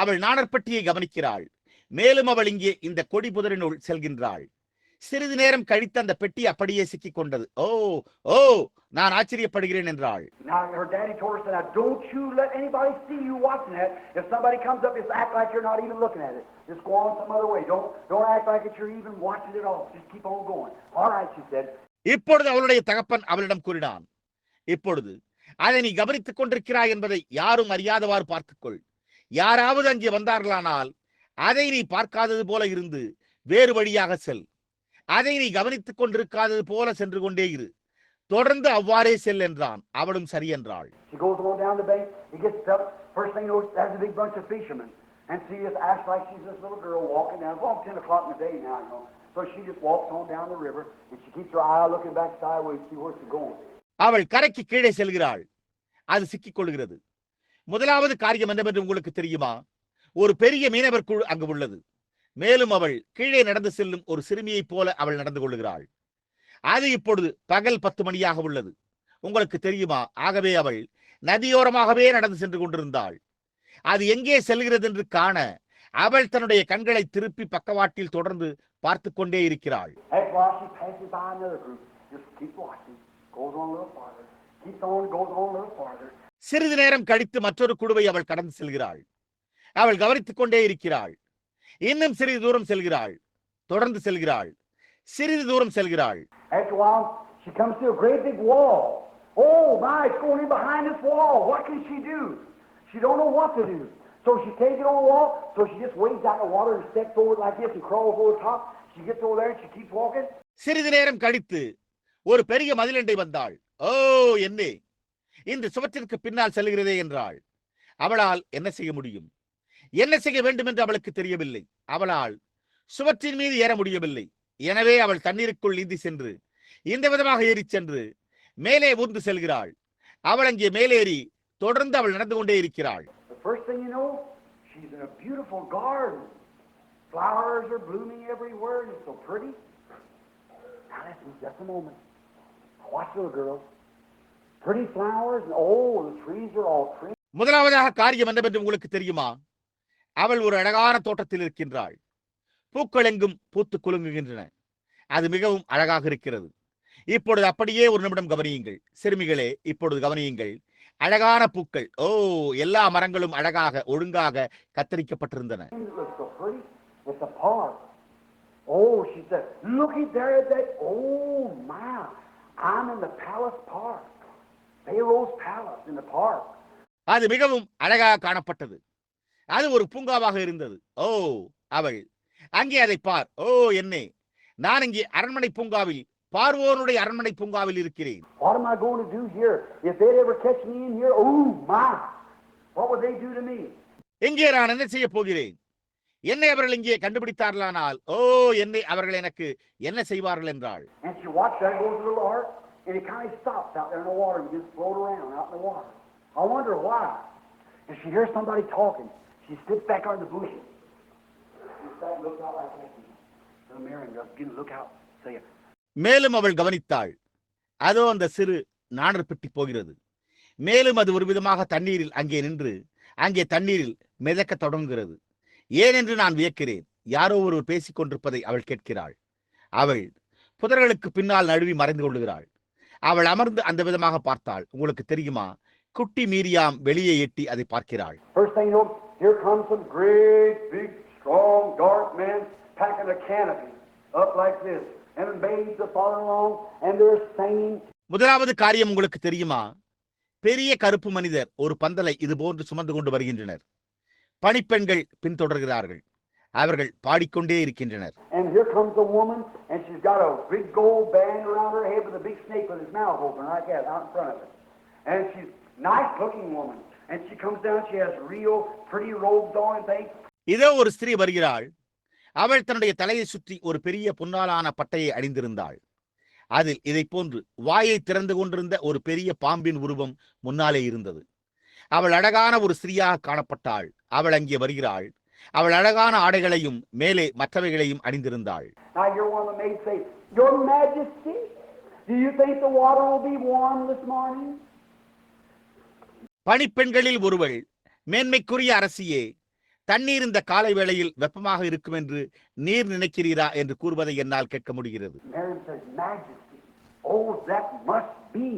அவள் நாணற்பட்டியை கவனிக்கிறாள். மேலும் அவள் இங்கே இந்த கொடி புதரினுள் செல்கின்றாள். சிறிது நேரம் கழித்து அந்த பெட்டி அப்படியே சிக்கிக் கொண்டது. ஓ ஓ, நான் ஆச்சரியப்படுகிறேன் என்றாள். Now her daddy told her, "Now don't you let anybody see you watching that. If somebody comes up, just act like you're not even looking at it. Just go on some other way. Don't act like that you're even watching it all. Just keep on going." All right, she said. இப்பொழுது அவளுடைய தகப்பன் அவளிடம் கூறினான், இப்பொழுது அதை நீ கவனித்துக் கொண்டிருக்கிறாய் என்பதை யாரும் அறியாதவாறு பார்த்துக்கொள். யாராவது அங்கே வந்தார்களானால் அதை நீ பார்க்காதது போல இருந்து வேறு வழியாக செல். அதை நீ கவனித்துக் கொண்டிருக்காதது போல சென்று கொண்டே இரு. தொடர்ந்து அவ்வாறே செல் என்றான். அவளும் சரி என்றாள். She goes on down the bank. He gets up. First thing you know, there's a big bunch of fishermen. And she just acts like she's this little girl walking down. It's all 10 o'clock in the day now, you know. So she just walks on down the river, and she keeps her eye looking back sideways to see where she's going. அவள் கரைக்கு கீழே செல்கிறாள். அது சிக்கிக் கொள்கிறது. முதலாவது காரியம் என்னவென்று உங்களுக்கு தெரியுமா? ஒரு பெரிய மீனவர் குழு அங்கு உள்ளது. மேலும் அவள் கீழே நடந்து செல்லும் ஒரு சிறுமியைப் போல அவள் நடந்து கொள்கிறாள். அது இப்பொழுது பகல் 10 மணியாக உள்ளது. உங்களுக்கு தெரியுமா? ஆகவே அவள் நதியோரமாகவே நடந்து சென்று கொண்டிருந்தாள். அது எங்கே செல்கிறது என்று காண அவள் தன்னுடைய கண்களை திருப்பி பக்கவாட்டில் தொடர்ந்து பார்த்து கொண்டே இருக்கிறாள். சிறிது நேரம் கழித்து மற்றொரு குழுவை அவள் கடந்து செல்கிறாள். அவள் கவனித்துக் கொண்டே இருக்கிறாள். இன்னும் சிறிது தூரம் செல்கிறாள். தொடர்ந்து செல்கிறாள். சிறிது தூரம் செல்கிறாள். After a while, she comes to a great big wall. Oh my, it's going in behind this wall. What can she do? She don't know what to do. So she takes it on the wall, so she just wades out in the water and steps over it like this and crawls over the top. She gets over there and she keeps walking. சிறிது நேரம் கழித்து ஒரு பெரிய மதிலண்டை வந்தாள். ஓ என்னே, இந்த சுவற்றிற்கு பின்னால் செல்கிறதே என்றாள். அவளால் என்ன செய்ய முடியும்? என்ன செய்ய வேண்டும் என்று அவளுக்கு தெரியவில்லை. அவளால் சுவற்றின் மீது ஏற முடியவில்லை. எனவே அவள் தண்ணீருக்குள் நீந்தி சென்று இந்த விதமாக ஏறி சென்று மேலே ஊர்ந்து செல்கிறாள். அவள் அங்கே மேலேறி தொடர்ந்து அவள் நடந்து கொண்டே இருக்கிறாள். First thing you know, she's in a beautiful garden. Flowers are blooming everywhere and it's so pretty. Now listen, just a moment. Watch little girl. Pretty flowers and oh, the trees are all green. முதலாவதாக காரியம் என்னவென்று உங்களுக்கு தெரியுமா? அவள் ஒரு அழகான தோட்டத்தில் இருக்கின்றாள். பூக்கள் எங்கும் பூத்து குலுங்குகின்றன. அது மிகவும் அழகாக இருக்கிறது. இப்பொழுது அப்படியே ஒரு நிமிடம் கவனியுங்கள் சிறுமிகளே, இப்பொழுது கவனியுங்கள். அழகான பூக்கள். ஓ, எல்லா மரங்களும் அழகாக ஒழுங்காக கத்தரிக்கப்பட்டிருந்தன. It's a park. Oh, she said, look at there at that. Oh my, I'm in the palace park. Pharaoh's palace in the park. அது மிகவும் அழகாக காணப்பட்டது. அது ஒரு பூங்காவாக இருந்தது. ஓ, அவள் அங்கே அதை பார். ஓ என்னே, நான் இங்கே அரண்மனை பூங்காவில், பார்வோனுடைய அரண்மனை பூங்காவில் இருக்கிறேன். What am I going to do here? If they'd ever catch me in here, oh my, what would they do to me? இங்கே நான் என்ன செய்ய போகிறேன்? என்னை அவர்கள் இங்கே கண்டுபிடித்தார்களானால், ஓ என்னை அவர்கள் எனக்கு என்ன செய்வார்கள் என்றாள். And she watched that goes to the Lord, and it kind of stops out there in the water and just float around out in the water. I wonder why. And she hears somebody talking. She sits back under the bushes. She sat and looked out like that. The mirror and just begin to look out. Say, மேலும் அவள் கவனித்தாள். அதோ அந்த சிறு நாணர் பெட்டி போகிறது. மேலும் அது ஒரு விதமாக தண்ணீரில் அங்கே நின்று அங்கே தண்ணீரில் மிதக்க தொடங்குகிறது. ஏனென்று நான் வியக்கிறேன். யாரோ ஒருவர் பேசிக் கொண்டிருப்பதை அவள் கேட்கிறாள். அவள் புதர்களுக்கு பின்னால் நழுவி மறைந்து கொள்கிறாள். அவள் அமர்ந்து அந்த விதமாக பார்த்தாள். உங்களுக்கு தெரியுமா, குட்டி மீரியாம் வெளியே எட்டி அதை பார்க்கிறாள். First thing you know, here comes some great, big, strong, dark men packing a canopy up like this. And the babes are following along and they're singing. முதலாவது காரியம் உங்களுக்கு தெரியுமா, பெரிய கருப்பு மனிதர் ஒரு பந்தலை இது போன்று சுமந்து கொண்டு வருகின்றனர். பணிப்பெண்கள் பின்தொடர்கிறார்கள். அவர்கள் பாடிக்கொண்டே இருக்கின்றனர். And here comes a woman and she's got a big gold band around her head with a big snake with his mouth open like that out in front of her. And she's nice looking woman and she comes down, she has real pretty robes on and things. இதோ ஒரு ஸ்திரீ வருகிறாள். அவள் தன்னுடைய தலையை சுற்றி ஒரு பெரிய பொன்னாலான பட்டையை அணிந்திருந்தாள். அதில் இதை போன்று வாயை திறந்து கொண்டிருந்த ஒரு பெரிய பாம்பின் உருவம் முன்னாலே இருந்தது. அவள் அழகான ஒரு ஸ்திரீயாக காணப்பட்டாள். அவள் அங்கே வருகிறாள். அவள் அழகான ஆடைகளையும் மேலே மற்றவைகளையும் அணிந்திருந்தாள். Now you're one of the maids say, Your Majesty, do you think the water will be warm this morning? பணிப்பெண்களில் ஒருவள், மேன்மைக்குரிய அரசியே, தண்ணீர் இந்த காலை வேளையில் வெப்பமாக இருக்கும் என்று நீர் நினைக்கிறீரா என்று கூறுவதை என்னால் கேட்க முடிகிறது. Miriam says, Majesty, oh, that must be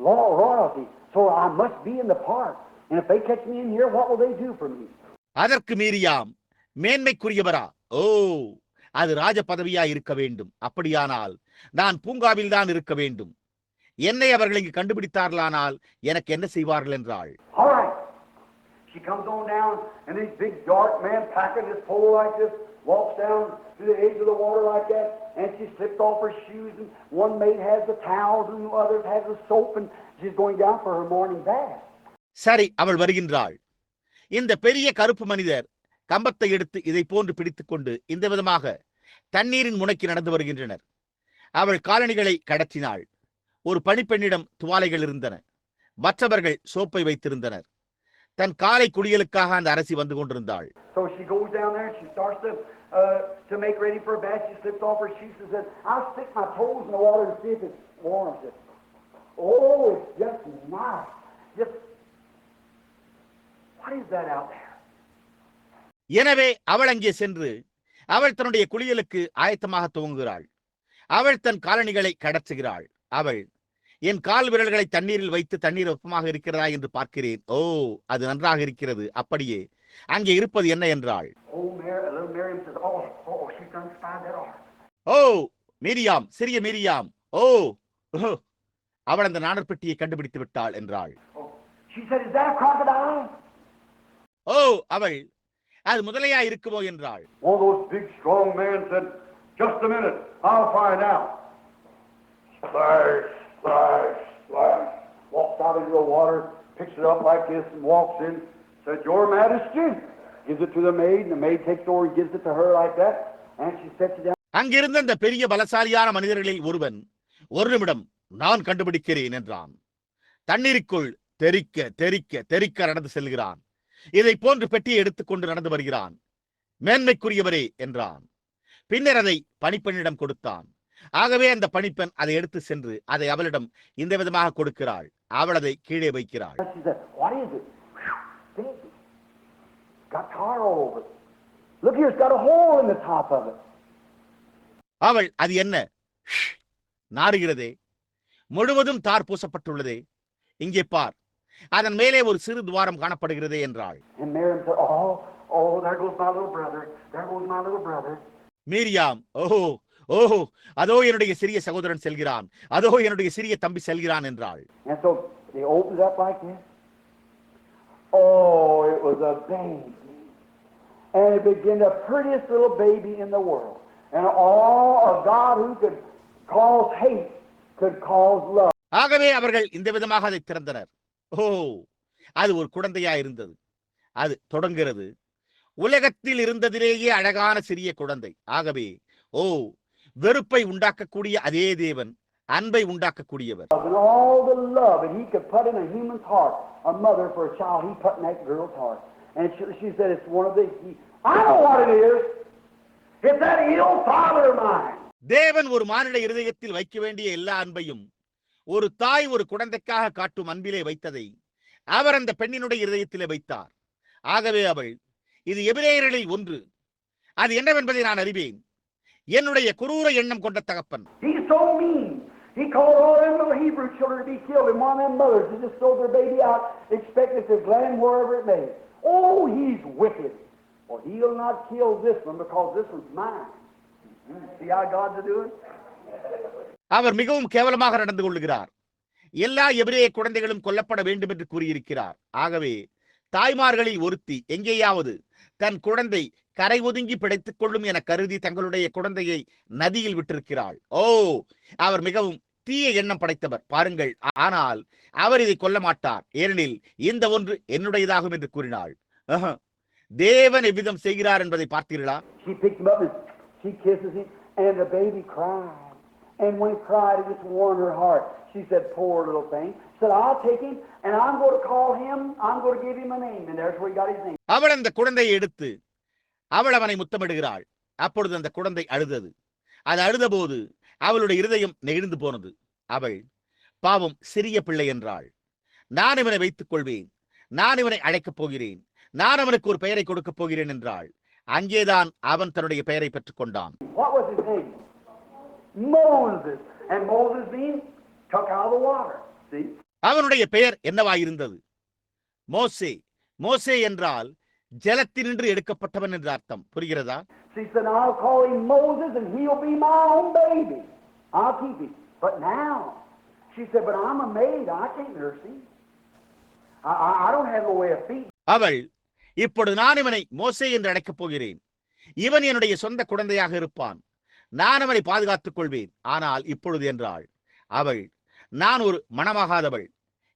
royalty, so I must be in the park. And if they catch me in here, what will they do for me? அதற்கு மீரியாம், மேன்மைக்குரியவரா, ஓ, அது ராஜ பதவியா இருக்க வேண்டும். அப்படியானால் நான் பூங்காவில் தான் இருக்க வேண்டும். என்னை அவர்கள் இங்கு கண்டுபிடித்தார்களானால் எனக்கு என்ன செய்வார்கள் என்றாள். All right. She comes on down, and this big dark man packing this pole like this walks down to the edge of the water like that, and she slipped off her shoes, and one maid has the towels, and the others has the soap, and she's going down for her morning bath. சரி, அவள் வருகின்றாள். இந்த பெரிய கருப்பு மனிதர் கம்பத்தை எடுத்து இதை போன்று பிடித்துக்கொண்டு இந்த விதமாக தண்ணீரின் முனைக்கு நடந்து வருகின்றனர். அவள் காலணிகளை கடத்தினாள். ஒரு பணிப்பெண்ணிடம் துவாலைகள் இருந்தன. மற்றவர்கள் சோப்பை வைத்திருந்தனர். தன் காலை குளியலுக்காக அந்த அரசி வந்து கொண்டிருந்தாள். So she goes down there and she starts to make ready for a bath. She slips off her shoes and says, I'll stick my toes in the water and see if it warms it. Oh, it's just nice. Just, what is that out there? எனவே அவள் அங்கே சென்று அவள் தன்னுடைய குளியலுக்கு ஆயத்தமாக துவங்குகிறாள். அவள் தன் காலணிகளை கடத்துகிறாள். அவள், என் கால் விரல்களை தண்ணீரில் வைத்து தண்ணீர் வெப்பமாக இருக்கிறதா என்று பார்க்கிறேன். ஓ, அது நன்றாக இருக்கிறது. அப்படியே அங்கே இருப்பது என்ன என்றாள். ஓ, மீரியாம், சிறிய மீரியாம், ஓ, அவள் அந்த நாணற்பெட்டியை கண்டுபிடித்து விட்டாள் என்றாள். ஓ, அவள், அது முதலையா இருக்குமோ என்றாள். One of those big strong men said, just a minute, I'll find out. Splash, splash, splash. Walks out into the water, picks it up like this and walks in, said, Your Majesty. Gives it to the maid, and the maid takes it over and gives it to her like that, and she sets it down. அங்கிருந்த அந்த பெரிய பலசாலியான மனிதர்களில் ஒருவன், ஒரு நிமிடம், நான் கண்டுபிடிக்கிறேன் என்றான். தண்ணீருக்குள் தெறிக்க தெறிக்க தெறிக்க நடந்து செல்கிறான். இதை போன்று பெட்டியை எடுத்துக்கொண்டு நடந்து வருகிறான். மேன்மைக்குரியவரே என்றான். பின்னர் அதை பணிப்பெண்ணிடம் கொடுத்தான். ஆகவே அந்த பணிப்பெண் அதை எடுத்து சென்று அதை அவளிடம் இந்த விதமாக கொடுக்கிறாள். அவள் அதை கீழே வைக்கிறாள். அவள், அது என்ன? நாறுகிறதே, முழுவதும் தார் பூசப்பட்டுள்ளதே, இங்கே பார், அதன் மேலே ஒரு சிறு துவாரம் காணப்படுகிறதே என்றாள். மீரியாம், ஓஹோ ஓஹோ, அதோ என்னுடைய சிறிய சகோதரன் செல்கிறான், அதோ என்னுடைய சிறிய தம்பி செல்கிறான் என்றாள். ஆகவே அவர்கள் இந்த விதமாக அதை திறந்தனர். ஓ, அது ஒரு குழந்தையா இருந்தது. அது தொடங்குகிறது, உலகத்தில் இருந்ததிலேயே அழகான சிறிய குழந்தை. ஆகவே ஓ, வெறுப்பை உண்டாக்கக்கூடிய அதே தேவன் அன்பை உண்டாக்கக்கூடியவர். தேவன் ஒரு மானிட இருதயத்தில் வைக்க வேண்டிய எல்லா அன்பையும் ஒரு தாய் ஒரு குழந்தைக்காக காட்டும் அன்பிலே வைத்ததை அவர் அந்த பெண்ணினுடைய இருதயத்திலே வைத்தார். ஆகவே அவள், இது எபிரேயர்களில் ஒன்று, அது என்னவென்பதை நான் அறிவேன். என்னுடைய குரூர எண்ணம் கொண்ட தகப்பன். He called all them little Hebrew children to be killed, and one of them mothers to just throw their baby out, expecting to land wherever it may. Oh, he's wicked. Well, he'll not kill this one because this one's mine. See how God's doing? அவர் மிகவும் கேவலமாக நடந்து கொள்கிறார். எல்லா எபிரேய குழந்தைகளும் கொல்லப்பட வேண்டும் என்று கூறியிருக்கிறார். ஆகவே தாய்மார்களில் ஒருத்தி எங்கேயாவது தன் குழந்தை கரை ஒதுங்கி பிழைத்துக் கொள்ளும் என கருதி தங்களுடைய குழந்தையை நதியில் விட்டிருக்கிறாள். ஓ, அவர் மிகவும் தீய எண்ணம் படைத்தவர் பாருங்கள். ஆனால் அவர் இதை கொல்ல மாட்டார், ஏனெனில் இந்த ஒன்று என்னுடையதாகும் என்று கூறினாள். தேவன் எவ்விதம் செய்கிறார் என்பதை பார்த்தீர்களா? And when he cried, it just warmed her heart. She said, poor little thing. Said, I'll take him, and I'm going to call him, I'm going to give him a name. And there's where he got his name. அவள் அந்த குழந்தையை எடுத்து அவள் அவனை முத்தமிடுகிறாள். அப்பொழுது அந்த குழந்தை அழுதது. அது அழுதபோது அவளுடைய இருதயம் நெகிழ்ந்து போனது. அவள், பாவம், சிறிய பிள்ளை என்றாள். நான் இவனை வைத்துக் கொள்வேன், நான் இவனை அழைக்கப் போகிறேன், நான் அவனுக்கு ஒரு பெயரை கொடுக்கப் போகிறேன் என்றாள். அங்கேதான் அவன் தன்னுடைய பெயரை பெற்றுக் கொண்டான். What was his name? Moses. And Moses being took out of the water. See? அவனுடைய பெயர் என்னவாயிருந்தது? மோசே. மோசே என்றால் ஜலத்தினின்று எடுக்கப்பட்டவன் என்று அர்த்தம். புரிகிறதா? She said, I'll call him Moses and he'll be my own baby. I'll keep him. But now, she said, but I'm a maid. I can't nurse him. I don't have no way of feeding. அவள், இப்பொழுது நான் இவனை மோசே என்று அழைக்கப் போகிறேன். இவன் என்னுடைய சொந்த குழந்தையாக இருப்பான். நான் அவனை பாதுகாத்துக் கொள்வேன். ஆனால் இப்பொழுது என்றாள் அவள், நான் ஒரு மணமாகாதவள்,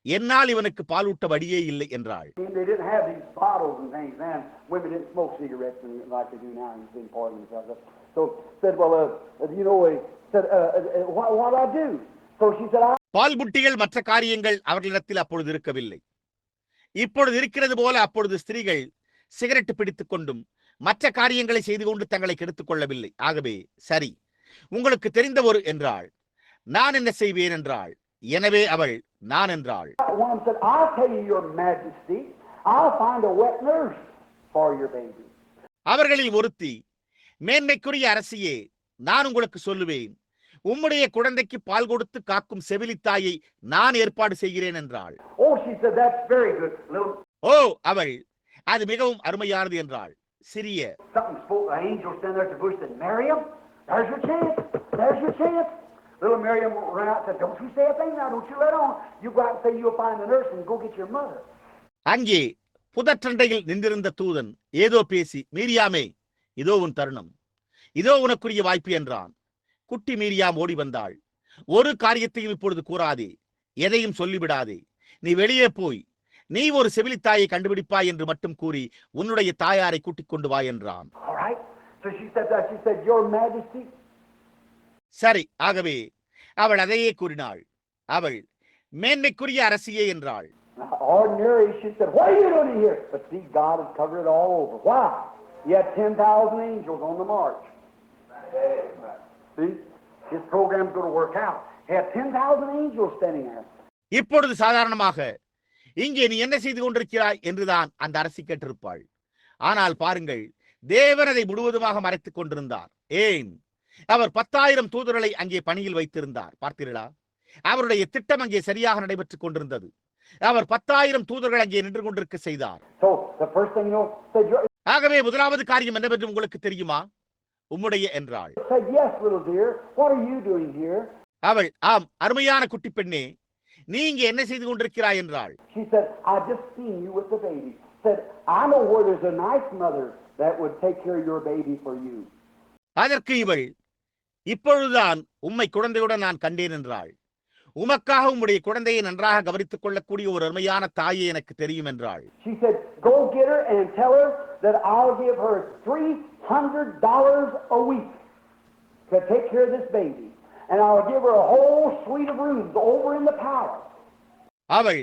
என்னால் இவனுக்கு பாலூட்ட வழியே இல்லை என்றாள். They didn't have these bottles and things then. Women didn't smoke cigarettes like they do now. It's important. So said, well, you know, said, what do I do? So she said, பால் புட்டிகள் மற்ற காரியங்கள் அவர்களிடத்தில் அப்பொழுது இருக்கவில்லை. இப்பொழுது இருக்கிறது போல அப்பொழுது ஸ்திரீகள் சிகரெட் பிடித்துக் கொண்டும் மற்ற காரியங்களை செய்து கொண்டு தங்களை கெடுத்துக் கொள்ளவில்லை. ஆகவே சரி, உங்களுக்கு தெரிந்த ஒரு என்றாள். நான் என்ன செய்வேன் என்றாள். எனவே அவள் நான் என்றாள். One said, I'll tell you, your majesty, I'll find a wet nurse for your baby. அவர்களில் ஒருத்தி, மேன்மைக்குரிய அரசியே, நான் உங்களுக்கு சொல்லுவேன், உம்முடைய குழந்தைக்கு பால் கொடுத்து காக்கும் செவிலித்தாயை நான் ஏற்பாடு செய்கிறேன் என்றாள். Oh, she said, that's very good. Little... ஓ, அவள், அது மிகவும் அருமையானது என்றாள். சிறிய Something spoke. The angel standing there at the bush said, Miriam, there's your chance. There's your chance. Little Miriam ran out and said, don't you say a thing now. Don't you let on. You go out and say you'll find the nurse and go get your mother. அங்கே புதற்றண்டையில் நின்றிருந்த தூதன் ஏதோ பேசி, மீரியாமே, இதோ உன் தருணம், இதோ உனக்குரிய வாய்ப்பு என்றான். குட்டி மீரியாம் ஓடி வந்தாள். ஒரு காரியத்தையும் இப்பொழுது கூறாதே, எதையும் சொல்லிவிடாதே. நீ வெளியே போய் நீ ஒரு செவிலித்தாயை கண்டுபிடிப்பாய் என்று மட்டும் கூறி உன்னுடைய தாயாரை கூட்டிக் கொண்டு வா என்றான். Your Majesty. சரி, ஆகவே அவள் அதையே கூறினாள். அவள் மேன்மைக்குரிய அரசியே என்றாள். Ordinary, she said, what are you doing here? But see, God has covered it all over. Why? He had 10,000 angels on the march. See, his program's going to work out. He had 10,000 angels standing there. இப்பொழுது சாதாரணமாக இங்கே நீ என்ன செய்து கொண்டிருக்கிறாய் என்றுதான் அந்த அரசி கேட்டிருப்பாள். ஆனால் பாருங்கள், தேவன் அதை முழுவதுமாக மறைத்துக் கொண்டிருந்தார். ஏன்? அவர் 10,000 தூதர்களை அங்கே பணியில் வைத்திருந்தார். பார்த்தீர்களா? அவருடைய திட்டம் அங்கே சரியாக நடைபெற்றுக் கொண்டிருந்தது. அவர் 10,000 தூதர்கள் அங்கே நின்று கொண்டிருக்க செய்தார். ஆகவே முதலாவது காரியம் என்னவென்று உங்களுக்கு தெரியுமா? உம்முடைய என்றாள். அவள், ஆம் அருமையான குட்டி பெண்ணே, நீ இங்கே என்ன செய்து கொண்டிருக்கிறாய் என்றாள். அதற்கு இவள், இப்பொழுதுதான் உம்மை குழந்தையுடன் நான் கண்டேன் என்றாள். உமக்காக உம்முடைய குழந்தையை நன்றாக கவனித்துக் கொள்ளக்கூடிய ஒரு அருமையான தாயை எனக்கு தெரியும் என்றாள். $300 a week to take care of this baby, and I'll give her a whole suite of rooms over in the palace. அவள்,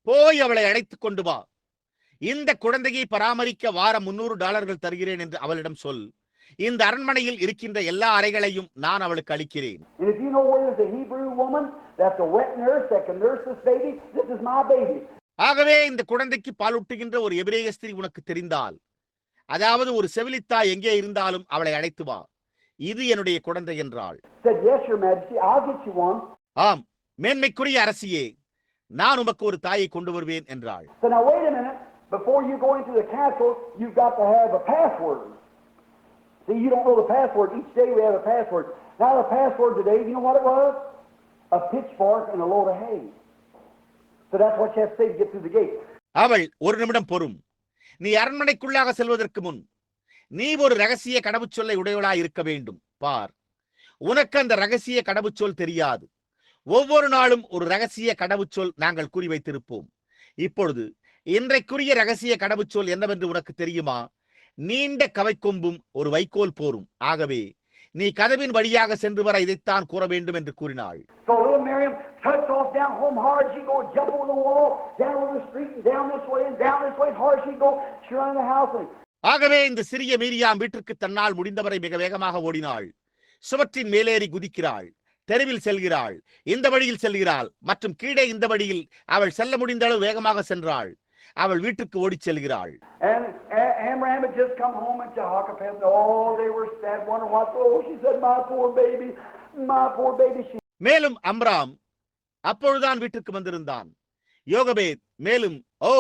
போய் அவளை அழைத்துக் கொண்டு வா, இந்த குழந்தையை பராமரிக்க வாரம் $300 தருகிறேன் என்று அவளிடம் சொல். இந்த அரண்மனையில் இருக்கின்ற எல்லா அறைகளையும் நான் அவளுக்கு அளிக்கிறேன். And if you know where there's a Hebrew woman that's a wet nurse that can nurse this baby, this is my baby. ஆகவே இந்த குழந்தைக்கு பாலூட்டுகின்ற ஒரு எபிரேய ஸ்திரீ உனக்கு தெரிந்தால், அதாவது ஒரு செவிலித்தாய் எங்கே இருந்தாலும் அவளை அழைத்து வா, இது என்னுடைய குழந்தை என்றாள். ஆம் மேன்மைக்குரிய அரசியே, நான் உமக்கு ஒரு தாயை கொண்டு வருவேன் என்றாள். அவள், ஒரு நிமிடம் பொறும், நீ அரண்மனைக்குள்ளாக செல்வதற்கு முன் நீ ஒரு ரகசிய கடவுச்சொல்லை உடையவளாய் இருக்க வேண்டும். பார், உனக்கு அந்த ரகசிய கடவுச்சொல் தெரியாது. ஒவ்வொரு நாளும் ஒரு ரகசிய கடவுச்சொல் நாங்கள் கூறி வைத்திருப்போம். இப்பொழுது இன்றைக்குரிய ரகசிய கடவுச்சொல் என்னவென்று உனக்கு தெரியுமா? நீண்ட கவைக்கொம்பும் ஒரு வைக்கோல் போரும். ஆகவே நீ கதவின் வழியாக சென்று வர இதைத்தான் கூற வேண்டும் என்று கூறினாள். ஆகவே இந்த சிறிய மீரியாம் வீட்டிற்கு தன்னால் முடிந்தவரை மிக வேகமாக ஓடினாள். சுவற்றின் மேலேறி குதிக்கிறாள், தெருவில் செல்கிறாள், இந்த வழியில் செல்கிறாள் மற்றும் கீழே இந்த வழியில் அவள் செல்ல முடிந்த அளவு வேகமாக சென்றாள். அவள் வீட்டுக்கு ஓடிச் செல்கிறாள். And Amram had just come home and Jehoshaphat, oh, they were sad, wondering what, oh, she said, my poor baby, she. மேலும் அம்ராம் அப்பொழுதுதான் வீட்டுக்கு வந்திருந்தான். யோகபேத் மேலும் ஓ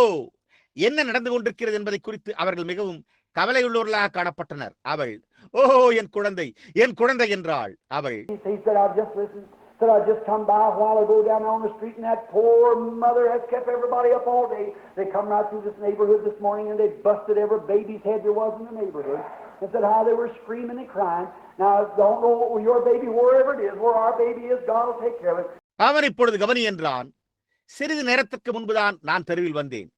என்ன நடந்து கொண்டிருக்கிறது என்பதை குறித்து அவர்கள் மிகவும் கவலையுள்ளவர்களாக காணப்பட்டனர். அவள் ஓ என் குழந்தை என்றாள். அவள் Said I just come by a while ago down on the street, and that poor mother has kept everybody up all day. They come right through this neighborhood this morning, and they busted every baby's head there was in the neighborhood, and said how they were screaming and crying. Now I don't know your baby, wherever it is, where our baby is, God will take care of it. அவன் இப்பொழுது கவனி என்றான். சிறிது நேரத்துக்கு முன்புதான் நான் தெருவில் வந்தேன்.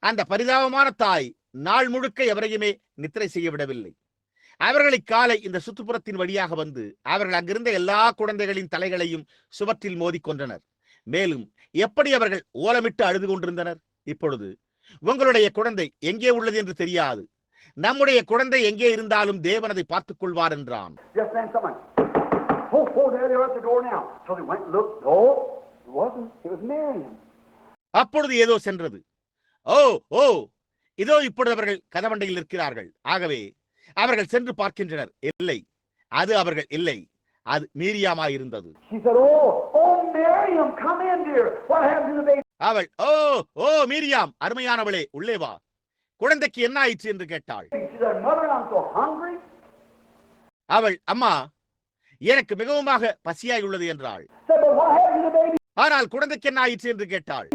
அந்த பரிதாபமான தாய் நாள் முழுக்க எவரையுமே நித்திரை செய்ய விடவில்லை. அவர்களை காலை இந்த சுற்றுப்புறத்தின் வழியாக வந்து அவர்கள் அங்கிருந்த எல்லா குழந்தைகளின் தலைகளையும் சுவற்றில் மோதி கொன்றனர். மேலும் எப்படி அவர்கள் ஓலமிட்டு அழுது கொண்டிருந்தனர். இப்பொழுது உங்களுடைய குழந்தை எங்கே உள்ளது என்று தெரியாது. நம்முடைய குழந்தை எங்கே இருந்தாலும் தேவன் அதை பார்த்துக் கொள்வார் என்றான். அப்பொழுது ஏதோ சென்றது. ஓ ஓ இதோ இப்பொழுது அவர்கள் கதவண்டையில் இருக்கிறார்கள். ஆகவே அவர்கள் சென்று பார்க்கின்றனர். இல்லை, அது அவர்கள் இல்லை, அது மீரியாமாயிருந்தது. அவள் ஓ ஓ மீரியாம், அருமையானவளே, உள்ளே வா, குழந்தைக்கு என்ன ஆயிற்று என்று கேட்டாள். அவள் அம்மா எனக்கு மிகவுமாக பசியாய் உள்ளது என்றாள். ஆனால் குழந்தைக்கு என்ன ஆயிற்று என்று கேட்டாள்.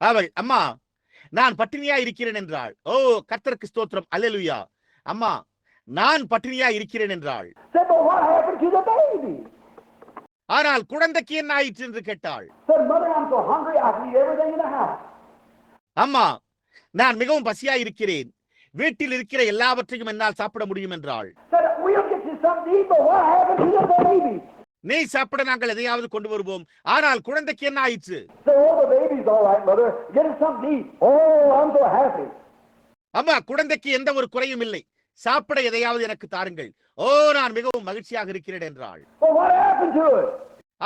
அவள் அம்மா நான் பட்டினியா இருக்கிறேன் என்றாள். ஓ கர்த்தருக்கு ஸ்தோத்திரம், அல்லேலூயா. அம்மா நான் பட்டினியா இருக்கிறேன் என்றாள். ஆனால் குழந்தைக்கு என்ன ஆயிற்று என்று கேட்டாள். அம்மா நான் மிகவும் பசியா இருக்கிறேன், வீட்டில் இருக்கிற எல்லாவற்றையும் என்னால் சாப்பிட முடியும் என்றாள். நீ சாப்பிட நாங்கள் எதையாவது கொண்டு வருவோம், ஆனால் குழந்தைக்கு என்ன ஆயிற்று. அம்மா குழந்தைக்கு எந்த ஒரு குறையும் இல்லை, சாப்பிட எதையாவது எனக்கு தாருங்கள், ஓ நான் மிகவும் மகிழ்ச்சியாக இருக்கிறேன் என்றாள்.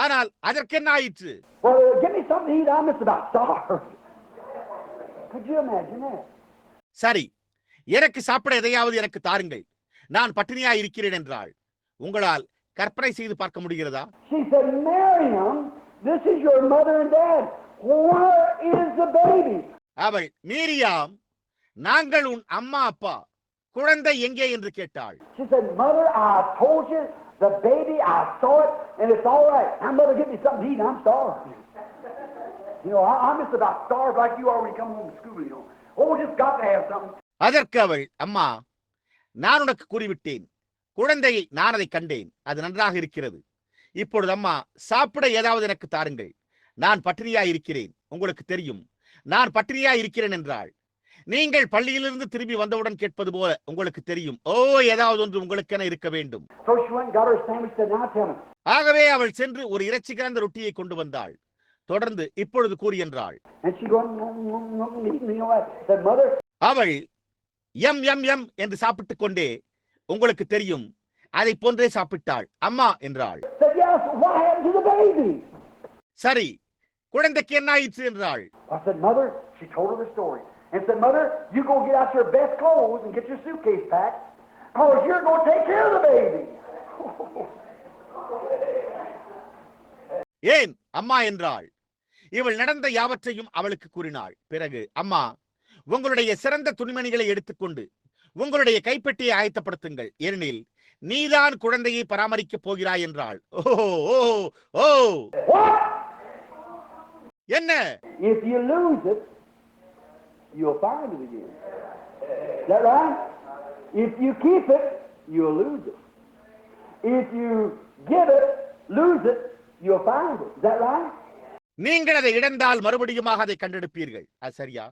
ஆனால் அதற்கு என்ன ஆயிற்று. சரி, எனக்கு சாப்பிட எதையாவது எனக்கு தாருங்கள், நான் பட்டினியா இருக்கிறேன் என்றாள். உங்களால் கற்பனை செய்து பார்க்க முடிகிறதா? She said, Miriam, this is your mother and dad. Where is the baby? அவள் மீரியாம், நாங்கள் உன் அம்மா அப்பா, குழந்தை எங்கே என்று கேட்டாள். She said, Mother, I told you the baby, I saw it, and it's all right. Now, Mother, get me something to eat. I'm starving. You know, I'm just about starved like you are when you come home from school, you know. Oh, just got to have something. அதற்கு அவள், அம்மா நான் உனக்கு கூறிவிட்டேன், குழந்தையை நான் அதை கண்டேன், அது நன்றாக இருக்கிறது. இப்பொழுது அம்மா சாப்பிட ஏதாவது எனக்கு தாருங்கள், நான் பட்டினியா இருக்கிறேன், உங்களுக்கு தெரியும் நான் பட்டினியா இருக்கிறேன் என்றாள். நீங்கள் பள்ளியிலிருந்து திரும்பி வந்தவுடன் கேட்பது போல உங்களுக்கு தெரியும், ஓ ஏதாவது ஒன்று உங்களுக்கென இருக்க வேண்டும். ஆகவே அவள் சென்று ஒரு இறைச்சி கலந்த ரொட்டியை கொண்டு வந்தாள். தொடர்ந்து இப்பொழுது கூறி என்றாள். அவள் எம் எம் எம் என்று சாப்பிட்டுக் கொண்டே, உங்களுக்கு தெரியும் அதை போன்றே சாப்பிட்டாள். அம்மா என்றாள். சரி, குழந்தைக்கு என்ன ஆயிற்று என்றாள். ஏன் அம்மா என்றாள். இவள் நடந்த யாவற்றையும் அவளுக்கு கூறினாள். பிறகு அம்மா உங்களுடைய சிறந்த துணிமணிகளை எடுத்துக்கொண்டு உங்களுடைய கைப்பெட்டியை ஆயத்தப்படுத்துங்கள், ஏனெனில் நீதான் குழந்தையை பராமரிக்கப் போகிறாய் என்றாள். ஓ என்ன? If you lose it, you'll find it again. Is that right? If you keep it, you'll lose it. If you give it, lose it, you'll find it. Is that right? நீங்கள் அதை இழந்தால் மறுபடியுமாக அதை கண்டெடுப்பீர்கள். அது சரியா?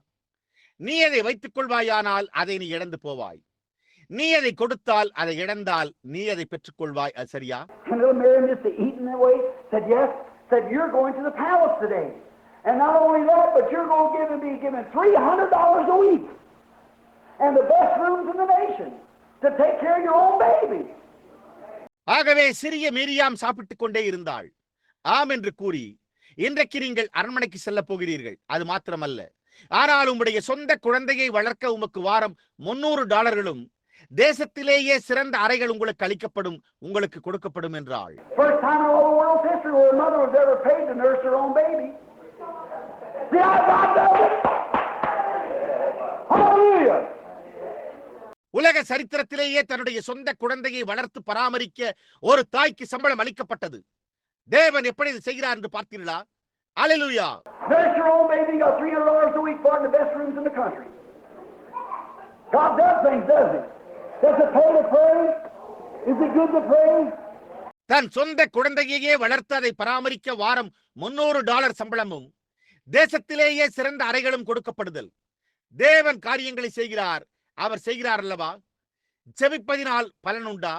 நீ அதை வைத்துக் கொள்வாயானால் அதை நீ இழந்து போவாய். நீ அதை கொடுத்தால் அதை இழந்தால் நீ அதை பெற்றுக் கொள்வாய். அது சரியா? Said you're going to the palace today, and not only that, but you're going to be given $300 a week and the best rooms in the nation to take care of your own baby. ஆகவே சிறிய Miriam சாப்பிட்டுக் கொண்டே இருந்தாள். ஆம் என்று கூறி, இன்றைக்கு நீங்கள் அரண்மனைக்கு செல்ல போகிறீர்கள். அது மாத்திரமல்ல, ஆனால் உம்முடைய சொந்த குழந்தையை வளர்க்க உமக்கு வாரம் $300 தேசத்திலேயே சிறந்த அறைகள் உங்களுக்கு அளிக்கப்படும், உங்களுக்கு கொடுக்கப்படும் என்றாள். First time in all the world's history where a mother was ever paid to nurse her own baby. See how God does it? Hallelujah! உலக சரித்திரத்திலேயே தன்னுடைய சொந்த குழந்தையை வளர்த்து பராமரிக்க ஒரு தாய்க்கு சம்பளம் அளிக்கப்பட்டது. தேவன் எப்படி இதை செய்கிறார் என்று பார்த்தீர்களா? அல்லேலூயா! Nurse your own baby, got $300 a week for it in the best rooms in the country. God does things, doesn't he? Does it pay to pray? Is it good to pray? தன் சொந்த குழந்தையையே வளர்த்து அதை பராமரிக்க வாரம் $300 சம்பளமும் தேசத்திலேயே சிறந்த அறைகளும் கொடுக்கப்படுதல். தேவன் காரியங்களை செய்கிறார். அவர் செய்கிறார் அல்லவா? ஜெபிப்பதினால் பலன் உண்டா?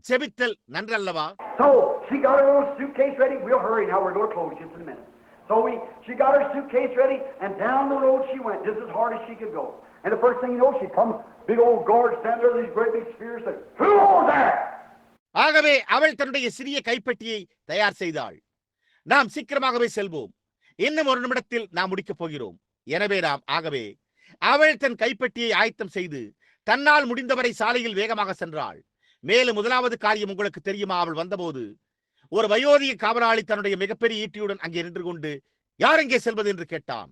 ஜெபித்தல் நன்றல்லவா? So she got her little suitcase ready. We'll hurry now. We're going to close just in a minute. So she got her suitcase ready, and down the road she went, just as hard as she could go. And the first thing you know, she comes, big old guard standing there, these great big spears, said, "Who owns that?" ஆகவே அவள் தன்னுடைய சிறிய கைப்பெட்டியை தயார் செய்தாள். நாம் சீக்கிரமாகவே செல்வோம். இன்னும் ஒரு நிமிடத்தில் நாம் முடிக்கப் போகிறோம். எனவே அவள் தன் கைப்பெட்டியை ஆயத்தம் செய்து தன்னால் முடிந்தவரை சாலையில் வேகமாக சென்றாள். மேலும் முதலாவது காரியம் உங்களுக்கு தெரியுமா? அவள் வந்தபோது ஒரு வயோதிக காவலாளி தன்னுடைய மிகப்பெரிய ஈட்டியுடன் அங்கே நின்று கொண்டு, யார் எங்கே செல்வது என்று கேட்டான்.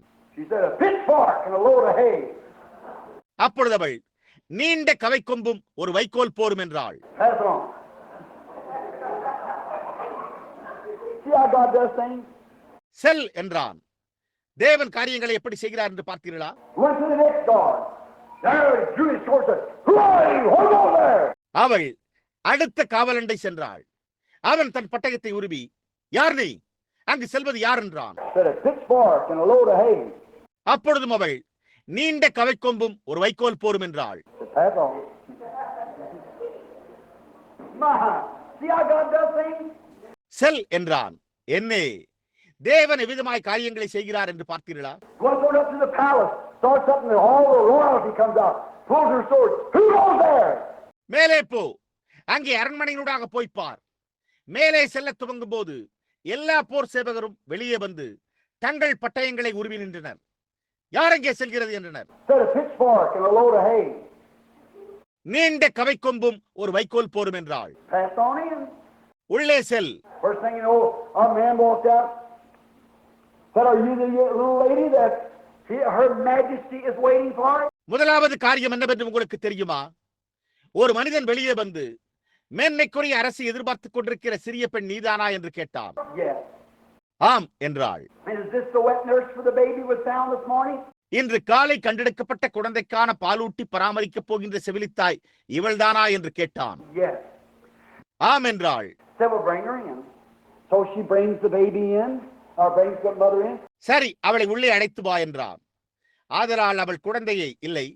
அப்பொழுது அவள், நீண்ட கவை கொம்பும் ஒரு வைக்கோல் போரும் என்றாள். செல் என்றான். தேவன் காரியங்களை எப்படி செய்கிறார் என்று பார்த்தீர்களா? அவள் அடுத்த காவலண்டை சென்றாள். அவன் தன் பட்டயத்தை உருவி, யார் நீ? அங்கு செல்வது யார் என்றான். அப்பொழுதும் அவள், நீண்ட கவை கொம்பும் ஒரு வைக்கோல் போரும் என்றாள். செல் என்றான். என்னே, தேவன் எவ்விதமாய் காரியங்களை செய்கிறார் என்று பார்த்தீர்களா? மேலே போ, அங்கே அரண்மனையினூடாக போய்ப்பார். மேலே செல்ல துவங்கும் போது எல்லா போர் சேவகரும் வெளியே வந்து தங்கள் பட்டயங்களை உருவி நின்றனர். யார் எங்கே செல்கிறது என்றனர். நீண்ட கவை கொம்பும் ஒரு வைக்கோல் போரும் என்றாள். உள்ளே செல். முதலாவது காரியம் என்னவென்று உங்களுக்கு தெரியுமா? ஒரு மனிதன் வெளியே வந்து, மேன்மைக்குரிய அரசு எதிர்பார்த்துக் கொண்டிருக்கிற சிறிய பெண் நீதானா என்று கேட்டான். ஆம் என்றாள். இன்று காலை கண்டெடுக்கப்பட்ட குழந்தைக்கான பாலூட்டி பராமரிக்கப் போகின்ற செவிலித்தாய் இவள்தானா என்று கேட்டான். ஆம் என்றாள். சரி, அவளை உள்ளே அழைத்து வா என்றான். ஆதலால் அவள் குழந்தையை இல்லை,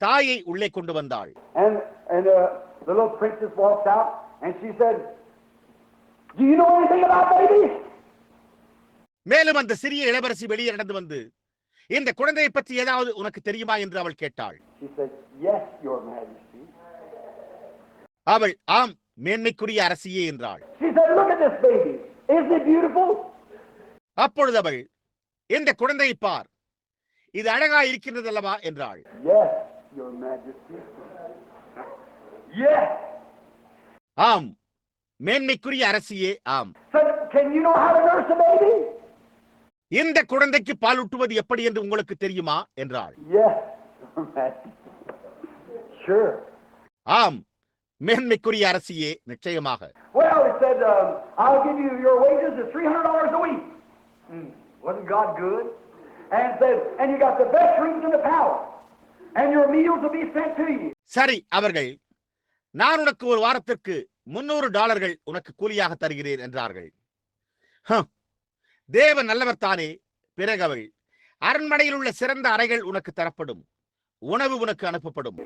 தாயை உள்ளே கொண்டு வந்தாள். மேலும் அந்த சிறிய இளவரசி வெளியே நடந்து வந்து, இந்த குழந்தையை பற்றி ஏதாவது உனக்கு தெரியுமா என்று அவள் கேட்டாள். அவள், ஆம் மேன்மைக்குரிய அரசியே என்றாள். அப்பொழுது அவள், இந்த குழந்தையை பார், இது அழகா இருக்கின்றது அல்லவா என்றாள். ஆம் மேன்மைக்குரிய அரசியே, ஆம். இந்த குழந்தைக்கு பாலூட்டுவது எப்படி என்று உங்களுக்கு தெரியுமா என்றாள். ஆம் மேன்மைக்குரிய அரசியே, நிச்சயமாக. சரி, அவர்கள், நான் உனக்கு ஒரு வாரத்திற்கு $300 உனக்கு கூலியாக தருகிறேன் என்றார்கள். தேவன் நல்லவர் தானே. பிறகு அவள், அரண்மனையில் உள்ள சிறந்த அறைகள் உனக்கு தரப்படும், உணவு உனக்கு அனுப்பப்படும்.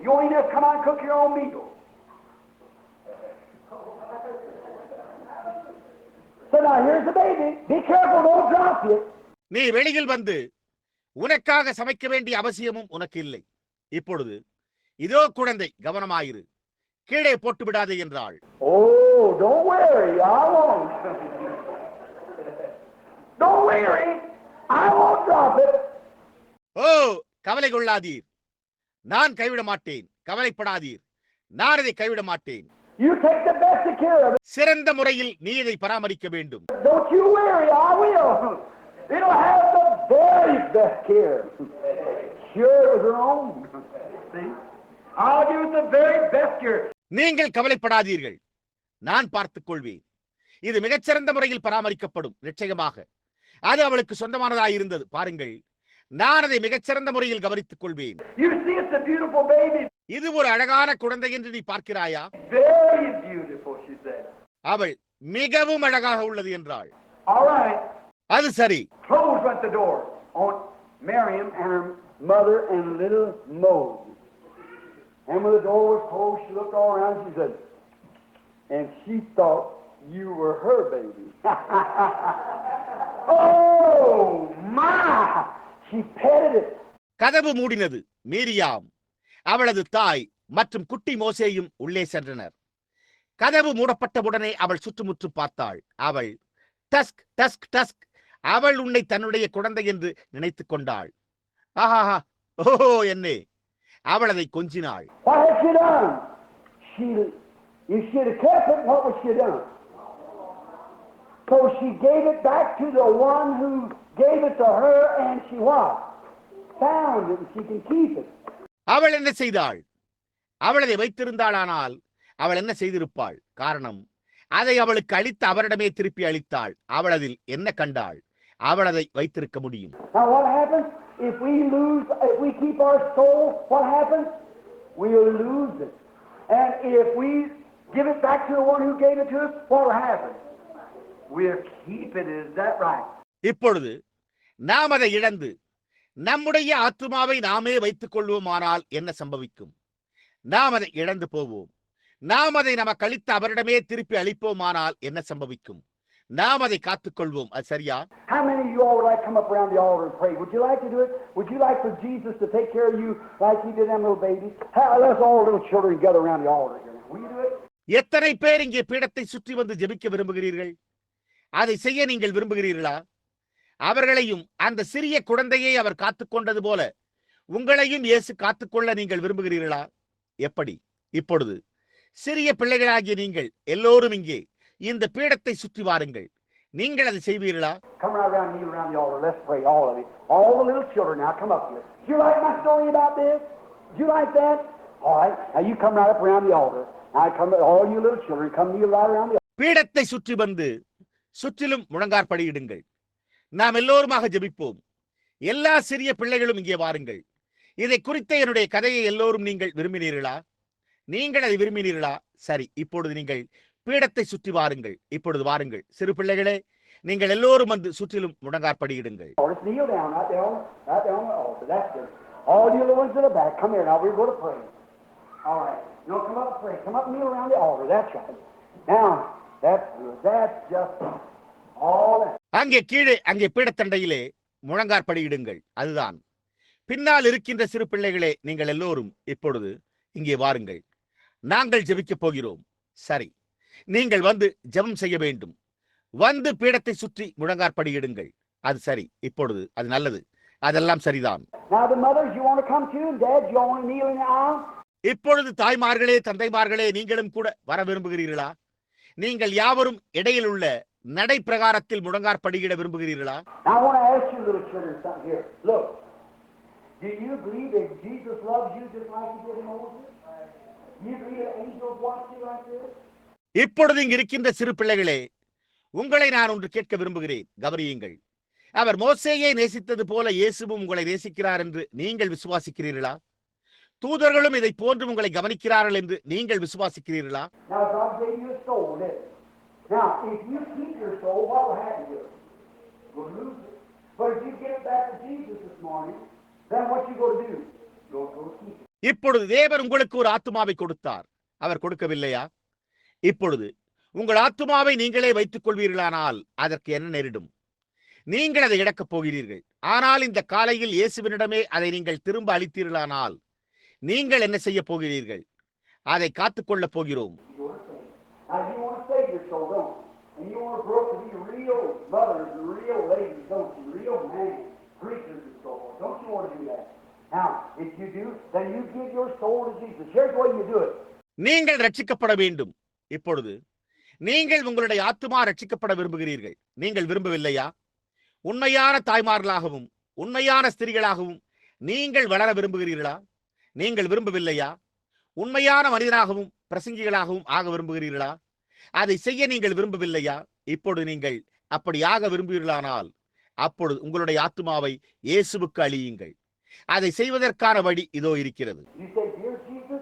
நீ வெளியில் வந்து உனக்காக சமைக்க வேண்டிய அவசியமும் உனக்கு இல்லை. இப்பொழுது இதோ குழந்தை, கவனமாயிரு, கீழே போட்டு விடாதே என்றாள். Don't worry. I won't drop it. ஓ, கவலை கொள்ளாதீர், நான் கைவிட மாட்டேன். கவலைப்படாதீர், நான் இதை கைவிட மாட்டேன். You take the best of care of it. சிறந்த முறையில் நீ இதை பராமரிக்க வேண்டும். Don't you worry. I will. It'll have the very best care. Sure, it was wrong. See? I'll give it the very best care. நீங்கள் கவலைப்படாதீர்கள், நான் பார்த்துக் கொள்வேன். இது மிகச்சிறந்த முறையில் பராமரிக்கப்படும். நிச்சயமாக அது அவளுக்கு சொந்தமானதாக இருந்தது. பாருங்கள், நான் அதை மிகச்சிறந்த முறையில் கவனித்துக் கொள்வேன். You see, it's a beautiful baby. இது ஒரு அழகான குழந்தை என்று நீ பார்க்கிறாயா? Very beautiful, she said. அவள் மிகவும் அழகாக உள்ளது என்றாள். All right. அது சரி. Close went the door on Miriam and her mother and little Moses. And when the door was closed, she looked all around. She said, and she thought you were her baby. Oh my! She petted it. கதவு மூடினது. Miriam, அவளது தாய் மற்றும் குட்டி மோசேயும் உள்ளே சென்றனர். கதவு மூடப்பட்டவுடனே அவள் சுற்றுமுற்றும் பார்த்தாள். அவள் டஸ்க் டஸ்க் டஸ்க், அவள் உன்னை தன்னுடைய குழந்தை என்று நினைத்துக் கொண்டாள். ஆஹா, ஓஹோ, என்னே! அவள் அதை கொஞ்சினாள். What had she done? If she had kept it, what would she have done? So she gave it back to the one who gave it to her, and she what? Found it, and she can keep it. அவள் என்ன செய்தாள்? அவள் அதை வைத்திருந்தாளானால் அவள் என்ன செய்திருப்பாள்? காரணம், அதை அவளுக்கு அளித்த அவரிடமே திருப்பி அளித்தாள். அவள் அதில் என்ன கண்டாள்? அவள் அதை வைத்திருக்க முடியும். Now what happens if we keep our soul? What happens? We'll lose it. And if we give it back to the one who gave it to us, what will happen? We'll keep it. Is that right? இப்பொழுது நாம் அதை இழந்து நம்முடைய ஆத்துமாவை நாமே வைத்துக் கொள்வோமானால் என்ன சம்பவிக்கும்? நாம் அதை இழந்து போவோம். நாம் அதை நமக்கு அளித்த அவரிடமே திருப்பி அளிப்போமானால் என்ன சம்பவிக்கும்? நாம் அதை காத்துக்கொள்வோம். அது சரியா? How many of you all would like to come up around the altar and pray? Would you like to do it? Would you like for Jesus to take care of you like he did them little babies? Let's all little children gather around the altar here. Will you do it? எத்தனை பேர் இங்கே பீடத்தை சுற்றி வந்து ஜெபிக்க விரும்புகிறீர்கள்? அதை செய்ய நீங்கள் விரும்புகிறீர்களா? அவர்களையும் அந்த சிறிய குழந்தையை அவர் காத்துக்கொண்டது போல உங்களையும் இயேசு காத்துக்கொள்ள நீங்கள் விரும்புகிறீர்களா? எப்படி? இப்பொழுது சிறிய பிள்ளைகளாகிய நீங்கள் எல்லோரும் இங்கே இந்த பீடத்தை சுற்றி வாருங்கள். நீங்கள் அதை செய்வீர்களா? Come right around, kneel around the altar. Let's pray, all of you. All the little children now, come up here. Do you like my story about this? Do you like that? All right. Now you come right up around the altar. Now come, all you little children, come kneel right around the altar. பீடத்தை சுற்றி வந்து சுற்றிலும் முழங்காற்படியிடுங்கள். நாம் எல்லோருமாக ஜெபிப்போம். எல்லா சிறிய பிள்ளைகளும் இங்கே வாருங்கள். இதை குறித்த என்னுடைய கதையை எல்லோரும் நீங்கள் விரும்பினீர்களா? நீங்கள் அதை விரும்பினீர்களா? சரி, இப்பொழுது நீங்கள் பீடத்தை சுற்றி வாருங்கள். இப்பொழுது வாருங்கள் சிறு பிள்ளைகளே, நீங்கள் எல்லோரும் வந்து சுற்றிலும் முழங்காற்படியிடுங்கள். Kneel down right there on the altar. That's good. All you little ones in the back, come here. Now we're going to pray. All right. No, come up and pray. Come up and kneel around the altar. That's right. Now, that's good. That's just all that. அங்கே கீழே, அங்கே பீடத்தண்டையிலே முழங்காற்படியிடுங்கள். அதுதான். பின்னால் இருக்கின்ற சிறு பிள்ளைகளே, நீங்கள் எல்லோரும் இப்பொழுது இங்கே வாருங்கள். நாங்கள் ஜெபிக்கப் போகிறோம். சரி, நீங்கள் வந்து ஜெபம் செய்ய வேண்டும். வந்து பீடத்தை சுற்றி முழங்காற்படியிடுங்கள். அது சரி. இப்பொழுது அது நல்லது. அதெல்லாம் சரிதான். இப்பொழுது தாய்மார்களே, தந்தைமார்களே, நீங்களும் கூட வர விரும்புகிறீர்களா? நீங்கள் யாவரும் இடையில் உள்ள நடை பிரகாரத்தில் முழங்காற்படியிட விரும்புகிறீர்களா? இப்பொழுது இங்கு இருக்கின்ற சிறு பிள்ளைகளே, உங்களை நான் ஒன்று கேட்க விரும்புகிறேன். கவனியுங்கள். அவர் மோசேயை நேசித்தது போல இயேசுவும் உங்களை நேசிக்கிறார் என்று நீங்கள் விசுவாசிக்கிறீர்களா? தூதர்களும் இதை போன்று உங்களை கவனிக்கிறார்கள் என்று நீங்கள் விசுவாசிக்கிறீர்களா? இப்பொழுது தேவன் உங்களுக்கு ஒரு ஆத்துமாவை கொடுத்தார். அவர் கொடுக்கவில்லையா? இப்பொழுது உங்கள் ஆத்துமாவை நீங்களே வைத்துக் கொள்வீர்களானால் அதற்கு என்ன நேரிடும்? நீங்கள் அதை இழக்கப் போகிறீர்கள். ஆனால் இந்த காலையில் இயேசுவினிடமே அதை நீங்கள் திரும்ப அளித்தீர்களானால் நீங்கள் என்ன செய்ய போகிறீர்கள்? அதை காத்துக்கொள்ளப் போகிறோம். And you want to grow up to be real mothers and real ladies, don't you? Real men, preachers and so forth. Don't you want to do that? Now, if you do, then you give your soul to Jesus. Here's the way you do it. நீங்கள் ரட்சிக்கப்பட வேண்டும். இப்பொழுது நீங்கள் உங்களுடைய ஆத்துமா ரட்சிக்கப்பட விரும்புகிறீர்கள். நீங்கள் விரும்பவில்லையா? உண்மையான தாய்மார்களாகவும் உண்மையான ஸ்திரீகளாகவும் நீங்கள் வளர விரும்புகிறீர்களா? நீங்கள் விரும்பவில்லையா? உண்மையான மனிதனாகவும் பிரசங்கிகளாகவும் ஆக விரும்புகிறீர்களா? அதை செய்ய நீங்கள் விரும்பவில்லையா? இப்பொழுது நீங்கள் அப்படி ஆக விரும்புகிறீர்களானால் அப்பொழுது உங்களுடைய ஆத்துமாவை இயேசுவுக்கு அழியுங்கள். அதை செய்வதற்கான வழி இதோ இருக்கிறது. You say, "Dear Jesus,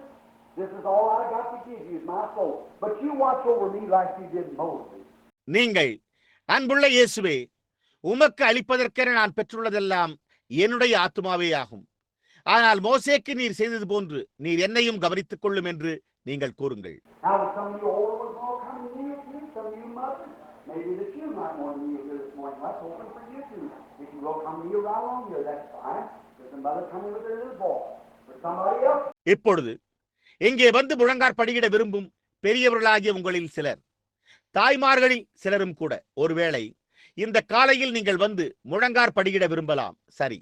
this is all I got to give you is my soul. But you watch over me like you did Moses." நீங்கள், அன்புள்ள இயேசுவே, உமக்கு அளிப்பதற்கென நான் பெற்றுள்ளதெல்லாம் என்னுடைய ஆத்துமாவே ஆகும். ஆனால் மோசேக்கு நீர் செய்தது போன்று நீர் என்னையும் கவனித்துக் கொள்ளும் என்று நீங்கள் கூறுங்கள். Now, some of you older ones will come and kneel too. Some of you mothers, maybe that you might want to kneel here this morning. That's open for you too. If you will come kneel right on here, that's fine. There's a mother coming with her little boy. But somebody else. இப்பொழுது இங்கே வந்து முழங்கார் படியிட விரும்பும் பெரியவர்களாகிய உங்களில் சிலர், தாய்மார்களில் சிலரும் கூட ஒருவேளை இந்த காலையில் நீங்கள் வந்து முழங்கார் படியிட விரும்பலாம். சரி,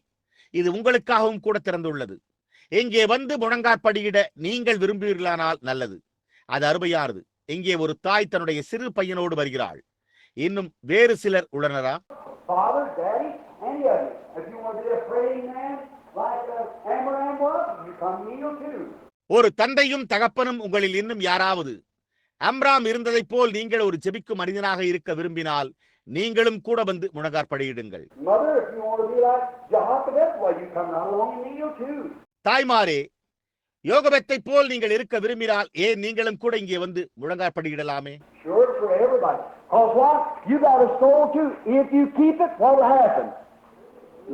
இது உங்களுக்காகவும் கூட திறந்துள்ளது. இங்கே வந்து முழங்கார் படியிட நீங்கள் விரும்புவீர்களானால் நல்லது. அது அருமையானது. இங்கே ஒரு தாய் தன்னுடைய சிறு பையனோடு வருகிறாள். இன்னும் வேறு சிலர் உள்ளனரா? Father, Daddy, any of you. If you want to be a praying man like Abraham was, you come kneel too. ஒரு தந்தையும் தகப்பனும் உங்களில் இன்னும் யாராவது அம்ராம் இருந்ததைப் போல் நீங்கள் ஒரு ஜெபிக்கும் மனிதனாக இருக்க விரும்பினால் நீங்களும் கூட வந்து முழங்கார் படியிடுங்கள். Mother, if you want to be like Jehoshaphat, well, you come right along and kneel too. தாய்மாரே, யோகபத்தை போல் நீங்கள் இருக்க விரும்பினால் ஏன் நீங்களும் கூட இங்கே வந்து முழங்கார் படியிடலாமே? Sure, it's for everybody. Because what? You got a soul too. If you keep it, what will happen?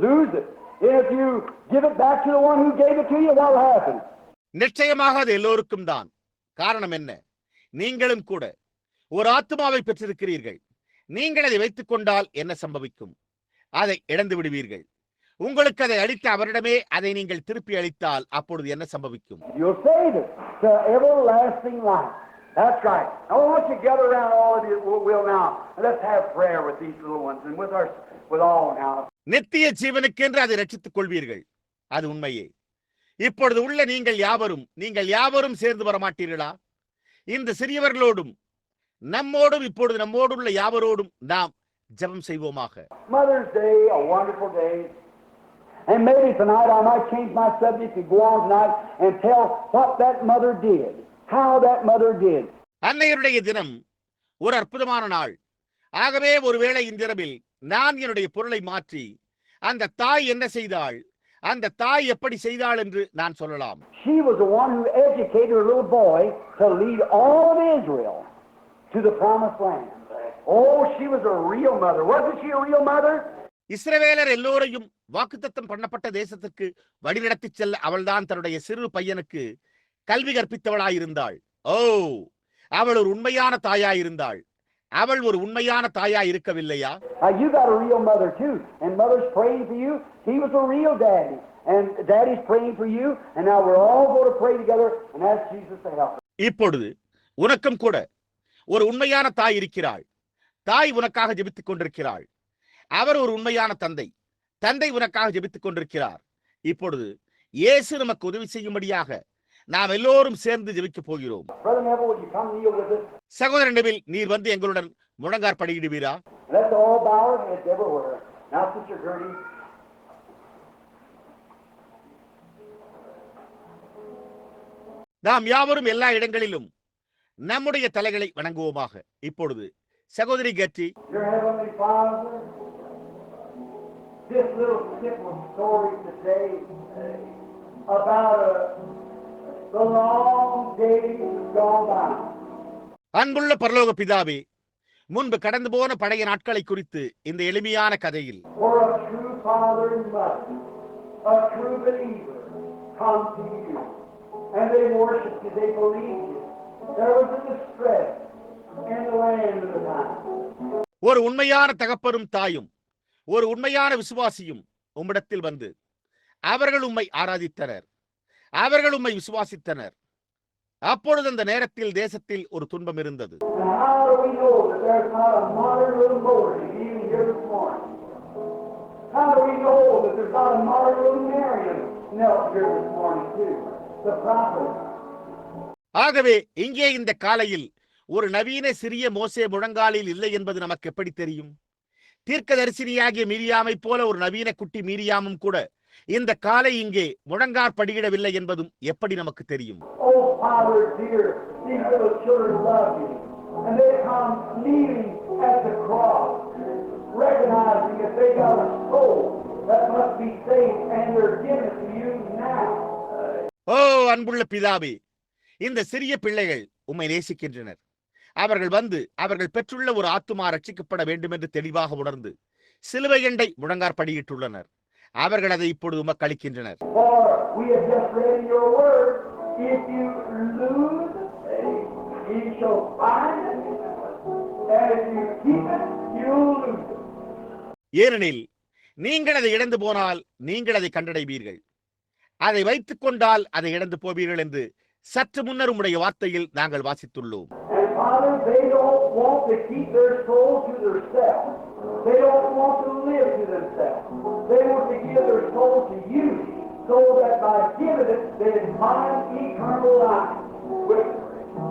Lose it. If you give it back to the one who gave it to you, what will happen? நிச்சயமாக அது எல்லோருக்கும் தான். காரணம் என்ன? நீங்களும் கூட ஒரு ஆத்துமாவை பெற்றிருக்கிறீர்கள். நீங்கள் அதை வைத்துக் கொண்டால் என்ன சம்பவிக்கும்? அதை இழந்து விடுவீர்கள். உங்களுக்கு அதை அளித்த அவரிடமே அதை நீங்கள் திருப்பி அளித்தால் அப்பொழுது என்ன சம்பவிக்கும்? You'll save it to everlasting life. That's right. Now, I want you to gather around all of you will now. And let's have prayer with these little ones and with all now. நித்திய ஜீவனுக்கென்று அதை ரட்சித்துக் கொள்வீர்கள். அது உண்மையே. இப்பொழுது உள்ள நீங்கள் யாவரும் சேர்ந்து வரமாட்டீர்களா? இந்த சிறியவர்களோடும் நம்மோடும் இப்பொழுது நம்மோடுள்ள யாவரோடும் நாம் ஜெபம் செய்வோமாக. Mother's Day, a wonderful day. And maybe tonight I might change my subject and go on tonight and tell what that mother did, how that mother did. அன்னையருடைய தினம் ஒரு அற்புதமான நாள். ஆகவே ஒருவேளை இன்றிரவில் நான் என்னுடைய பொருளை மாற்றி அந்த தாய் என்ன செய்தாள், அந்த தாய் எப்படி செய்தாள் என்று நான் சொல்லலாம். She was the one who educated her little boy to lead all of Israel to the promised land. Oh, she was a real mother. Wasn't she a real mother? இஸ்ரவேலர் எல்லோரையும் வாக்குத்தத்தம் பண்ணப்பட்ட தேசத்துக்கு வழிநடத்தி செல்ல அவள்தான் தன்னுடைய சிறு பையனுக்கு கல்வி கற்பித்தவளாயிருந்தாள். ஓ, அவள் ஒரு உண்மையான தாயாயிருந்தாள். அவள் ஒரு உண்மையான தாயா இருக்கவில்லையா? You got a real mother too, and mother's praying for you. He was a real daddy, and daddy's praying for you, and now we're all going to pray together and ask Jesus to help us. இப்பொழுது உனக்கும் கூட ஒரு உண்மையான தாய் இருக்கிறாள். தாய் உனக்காக ஜெபித்துக் கொண்டிருக்கிறாள். அவர் ஒரு உண்மையான தந்தை. தந்தை உனக்காக ஜெபித்துக் கொண்டிருக்கிறார். இப்பொழுது இயேசு நமக்கு உதவி செய்யும்படியாக நாம் எல்லோரும் சேர்ந்து ஜெபிக்க போகிறோம். Brother Neville, will you come kneel with us? சகோதரன் நெவில், நீர் வந்து எங்களுடன் முழங்கார் படியிடுவீரா? Let's all bow our heads everywhere. Now, Sister Gertie. நாம் யாவரும் எல்லா இடங்களிலும் நம்முடைய தலைகளை வணங்குவோமாக. இப்பொழுது சகோதரி கெட்டி. Your Heavenly Father, this little simple story today about the long days gone by. அன்புள்ள பரலோக பிதாவே, முன்பு கடந்து போன பழைய நாட்களை குறித்து இந்த எளிமையான கதையில் For a true father and mother, a true believer, come to you, and they worshiped you, they believed you. There was a distress in the land of the time. ஒரு உண்மையான தகப்பனும் தாயும் ஒரு உண்மையான விசுவாசியும் உம்மிடத்தில் வந்து அவர்கள் உம்மை ஆராதித்தனர், அவர்கள் உம்மை விசுவாசித்தனர். அப்பொழுது அந்த நேரத்தில் தேசத்தில் ஒரு துன்பம் இருந்தது. And how do we know that there's not a modern little Moses even here this morning? How do we know that there's not a modern little Miriam knelt here this morning too? The prophet. ஆகவே இங்கே இந்த காலையில் ஒரு நவீன சிறிய மோசே முழங்காலில் இல்லை என்பது நமக்கு எப்படி தெரியும்? தீர்க்கதரிசினியாகிய மீரியாமை போல ஒரு நவீன குட்டி மீரியாமும் கூட இந்த காலை இங்கே முழங்காற்படியிடவில்லை என்பதும் எப்படி நமக்கு தெரியும்? Oh, Father dear, these little children love you. And they come kneeling at the cross, recognizing that they got a soul that must be saved, and they're giving it to you now. ஓ அன்புள்ள பிதாவே, இந்த சிறிய பிள்ளைகள் உம்மை நேசிக்கின்றனர். அவர்கள் வந்து அவர்கள் பெற்றுள்ள ஒரு ஆத்துமா ரட்சிக்கப்பட வேண்டும் என்று தெளிவாக உணர்ந்து சிலுவை எண்டை முழங்காற்படியிட்டுள்ளனர். அவர்கள் அதை இப்பொழுது உமக்கு அளிக்கின்றனர். For we have just read in your word, if you lose, you shall find it, and if you keep it, you'll lose it. ஏனெனில் நீங்கள் அதை இழந்து போனால் நீங்கள் அதை கண்டடைவீர்கள், அதை வைத்துக் கொண்டால் அதை இழந்து போவீர்கள் என்று சற்று முன்னர் உம்முடைய வார்த்தையில் நாங்கள் வாசித்துள்ளோம். And Father, they don't want to keep their soul to themselves. They don't want to live to themselves. They want to give their soul to you, so that by giving it, they find eternal life with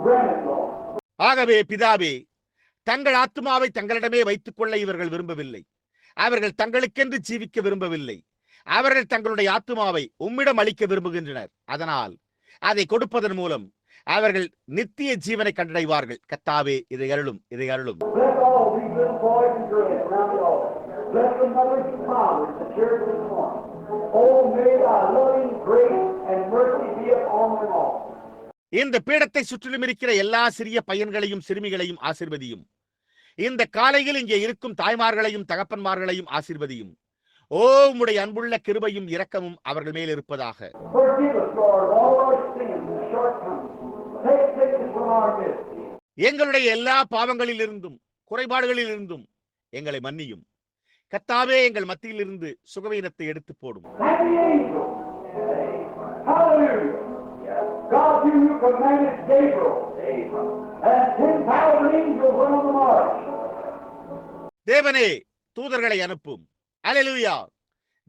granted, Lord. ஆகவே பிதாவே, தங்கள் ஆத்துமாவை தங்களிடமே வைத்துக் கொள்ள இவர்கள் விரும்பவில்லை. அவர்கள் தங்களுக்கென்று ஜீவிக்க விரும்பவில்லை. அவர்கள் தங்களுடைய ஆத்துமாவை உம்மிடம் அளிக்க விரும்புகின்றனர். அதனால் அதை கொடுப்பதன் மூலம் அவர்கள் நித்திய ஜீவனை கண்டடைவார்கள். கர்த்தாவே, இதை அருளும், இதை அருளும். Bless all these little boys and girls around the altar. Bless the mothers and fathers, the church this morning. Oh, may thy loving grace and mercy be upon them all. இந்த பீடத்தை சுற்றிலும் இருக்கிற எல்லா சிறிய பையன்களையும் சிறுமிகளையும் ஆசீர்வதியும். இந்த காலையில் இங்கே இருக்கும் தாய்மார்களையும் தகப்பன்மார்களையும் ஆசீர்வதியும். ஓ, உம்முடைய அன்புள்ள கிருபையும் இரக்கமும் அவர்கள் மேல் இருப்பதாக. Forgive us, Lord, all our sins and shortcomings. Take sickness from our midst. எங்களுடைய எல்லா பாவங்களில் இருந்தும் குறைபாடுகளில் இருந்தும் எங்களை மன்னியும். கர்த்தாவே, எங்கள் மத்தியில் இருந்து சுகவீனத்தை எடுத்து போடும். And the angels. Hallelujah. God, you commanded Gabriel, and 10,000 angels went on the march. தேவனே, தூதர்களை அனுப்பும். அல்லேலூயா.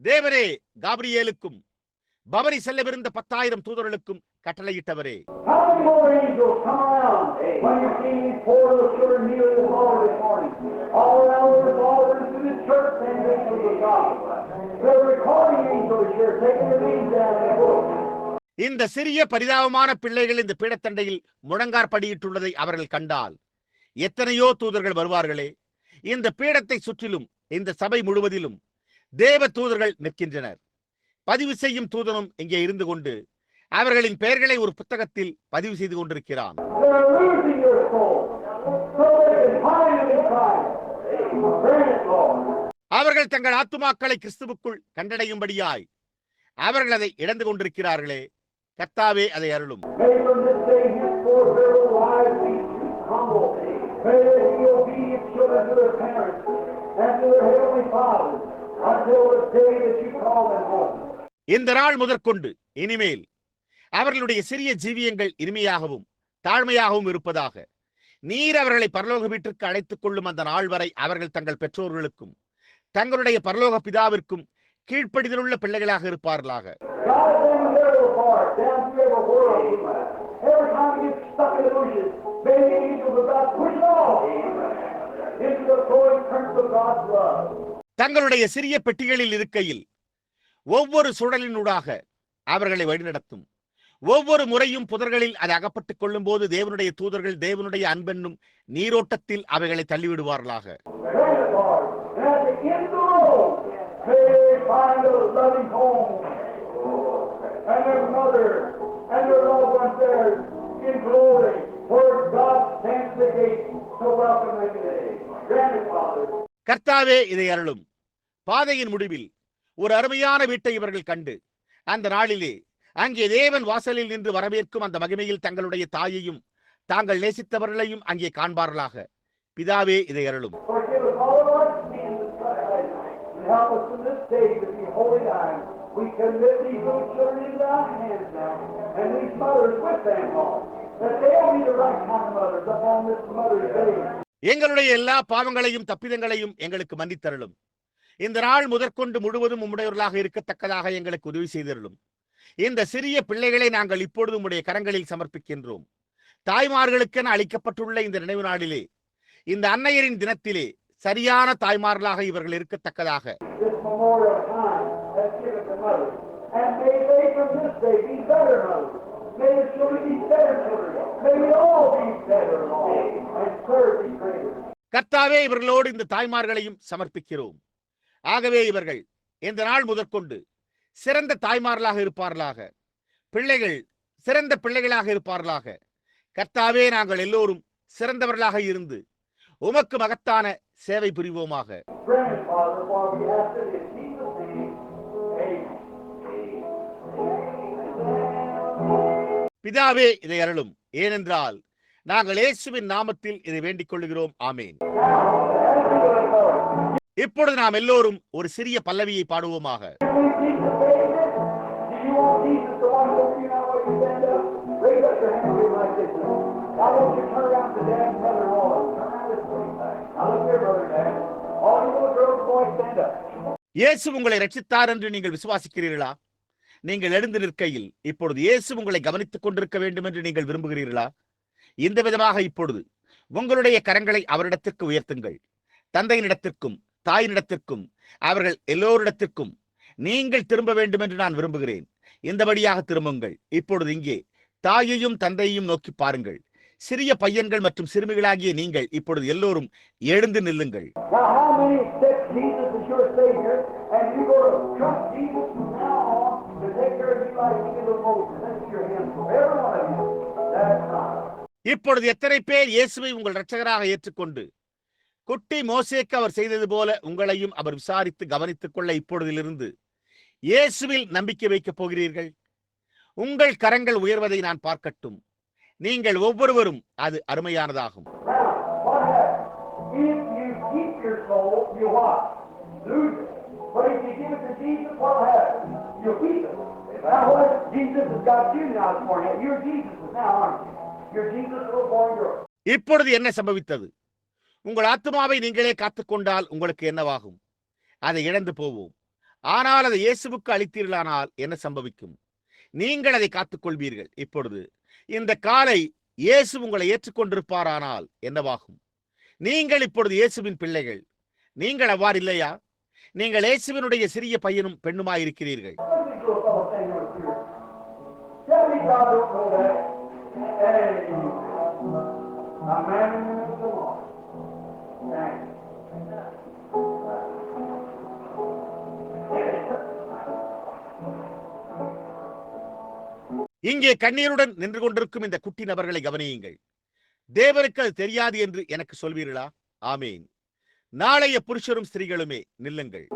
தேவனே, காபிரியேலுக்கும் பவனி செல்லவிருந்த 10,000 தூதர்களுக்கும் கட்டளையிட்டவரே. How many more angels come around when you see these poor little children kneeling at the altar this morning? All around the altar to the church and angels of God. The recording angels here taking their names down in the book. இந்த சிறிய பரிதாபமான பிள்ளைகள் இந்த பீடத்தண்டையில் முழங்காற்படியிட்டுள்ளதை அவர்கள் கண்டால் எத்தனையோ தூதர்கள் வருவார்களே. இந்த பீடத்தை சுற்றிலும் இந்த சபை முழுவதிலும் தேவ தூதர்கள் நிற்கின்றனர். பதிவு செய்யும் தூதனும் இங்கே இருந்து கொண்டு அவர்களின் பெயர்களை ஒரு புத்தகத்தில் பதிவு செய்து கொண்டிருக்கிறான். அவர்கள் தங்கள் ஆத்துமாக்களை கிறிஸ்துவுக்குள் கண்டடையும்படியாய் அவர்கள் அதை இழந்து கொண்டிருக்கிறார்களே. கர்த்தாவே, அதை அருளும். இந்த நாள் முதற்கொண்டு இனிமேல் அவர்களுடைய சிறிய ஜீவியங்கள் இனிமையாகவும் தாழ்மையாகவும் இருப்பதாக. நீர் அவர்களை பரலோக வீட்டிற்கு அழைத்துக் கொள்ளும் அந்த நாள் வரை அவர்கள் தங்கள் பெற்றோர்களுக்கும் தங்களுடைய பரலோக பிதாவிற்கும் கீழ்ப்படிதலுள்ள பிள்ளைகளாக இருப்பார்களாக. தங்களுடைய சிறிய பெட்டிகளில் இருக்கையில் ஒவ்வொரு சுழலினூடாக அவர்களை வழிநடத்தும். ஒவ்வொரு முறையும் புதர்களில் அது அகப்பட்டுக் கொள்ளும் போது தேவனுடைய தூதர்கள் தேவனுடைய அன்பென்னும் நீரோட்டத்தில் அவைகளை தள்ளிவிடுவார்களாக. கர்த்தாவே, இதை அருளும். பாதையின் முடிவில் ஒரு அருமையான வீட்டை இவர்கள் கண்டு அந்த நாளிலே அங்கே தேவன் வாசலில் நின்று வரவேற்கும் அந்த மகிமையில் தங்களுடைய தாயையும் தாங்கள் நேசித்தவர்களையும் அங்கே காண்பார்களாக. பிதாவே, இதை அருளும். that they'll be the right kind of mothers upon this Mother's Day. எங்களுடைய எல்லா பாவங்களையும் தப்பிதங்களையும் எங்களுக்கு மன்னித்தருளும். இந்த நாள் முதற்கொண்டு முழுவதும் உம்முடையவர்களாக இருக்கத்தக்கதாக எங்களுக்கு உதவி செய்தருளும். இந்த சிறிய பிள்ளைகளை நாங்கள் இப்பொழுது உம்முடைய கரங்களில் சமர்ப்பிக்கின்றோம். தாய்மார்களுக்கென அளிக்கப்பட்டுள்ள இந்த நினைவு நாளிலே, இந்த அன்னையரின் தினத்திலே சரியான தாய்மார்களாக இவர்கள் இருக்கத்தக்கதாக This memorial time that's given to mothers. And may they from this day be better mothers. May the children be better children. May we all be better, Lord, and serve thee greater. கர்த்தாவே, இவர்களோடு இந்த தாய்மார்களையும் சமர்ப்பிக்கிறோம். ஆகவே இவர்கள் இந்த நாள் முதற்கொண்டு சிறந்த தாய்மார்களாக இருப்பார்களாக, பிள்ளைகள் சிறந்த பிள்ளைகளாக இருப்பார்களாக. கர்த்தாவே, நாங்கள் எல்லோரும் சிறந்தவர்களாக இருந்து உமக்கு மகத்தான சேவை புரிவோமாக. Grandfather, for we ask it in Jesus' name. Amen. பிதாவே, இதை அருளும். ஏனென்றால் நாங்கள் இயேசுவின் நாமத்தில் இதை வேண்டிக் கொள்கிறோம். ஆமேன். இப்பொழுது நாம் எல்லோரும் ஒரு சிறிய பல்லவியை பாடுவோமாக. இயேசு உங்களை ரட்சித்தார் என்று நீங்கள் விசுவாசிக்கிறீர்களா? நீங்கள் எழுந்து நிற்கையில் இப்பொழுது இயேசு உங்களை கவனித்துக் கொண்டிருக்க வேண்டும் என்று நீங்கள் விரும்புகிறீர்களா? இந்த விதமாக இப்பொழுது உங்களுடைய கரங்களை அவரிடத்திற்கு உயர்த்துங்கள். தந்தையினிடத்திற்கும் தாயினிடத்திற்கும் அவர்கள் எல்லோரிடத்திற்கும் நீங்கள் திரும்ப வேண்டும் என்று நான் விரும்புகிறேன். இந்தபடியாக திரும்புங்கள். இப்பொழுது இங்கே தாயையும் தந்தையையும் நோக்கி பாருங்கள். சிறிய பையன்கள் மற்றும் சிறுமிகளாகிய நீங்கள் இப்பொழுது எல்லோரும் எழுந்து நில்லுங்கள். இப்பொழுது எத்தனை பேர் இயேசுவை உங்கள் இரட்சகராக ஏற்றுக்கொண்டு குட்டி மோசேக்கு அவர் செய்தது போல உங்களையும் அவர் விசாரித்து கவனித்துக் கொள்ள இப்பொழுதிலிருந்து இயேசுவில் நம்பிக்கை வைக்கப் போகிறீர்கள்? உங்கள் கரங்கள் உயர்வதை நான் பார்க்கட்டும். நீங்கள் ஒவ்வொருவரும் அது அருமையானதாகும். இப்பொழுது என்ன சம்பவித்தது? உங்கள் ஆத்மாவை நீங்களே காத்துக்கொண்டால் உங்களுக்கு என்னவாகும்? அதை இழந்து போவோம். ஆனால் அதை இயேசுவுக்கு அளித்தீர்களானால் என்ன சம்பவிக்கும்? நீங்கள் அதை காத்துக்கொள்வீர்கள். இப்பொழுது இந்த காலை இயேசு உங்களை ஏற்றுக்கொண்டிருப்பாரானால் என்னவாகும்? நீங்கள் இப்பொழுது இயேசுவின் பிள்ளைகள். நீங்கள் அவ்வாறு இல்லையா? நீங்கள் இயேசுவினுடைய சிறிய பையனும் பெண்ணுமாயிருக்கிறீர்கள். இங்கே கண்ணீருடன் நின்று கொண்டிருக்கும் இந்த குட்டி நபர்களை கவனியுங்கள். தேவனுக்கு அது தெரியாது என்று எனக்கு சொல்வீர்களா? ஆமேன். நாளைய புருஷரும் ஸ்திரீகளுமே நில்லுங்கள்.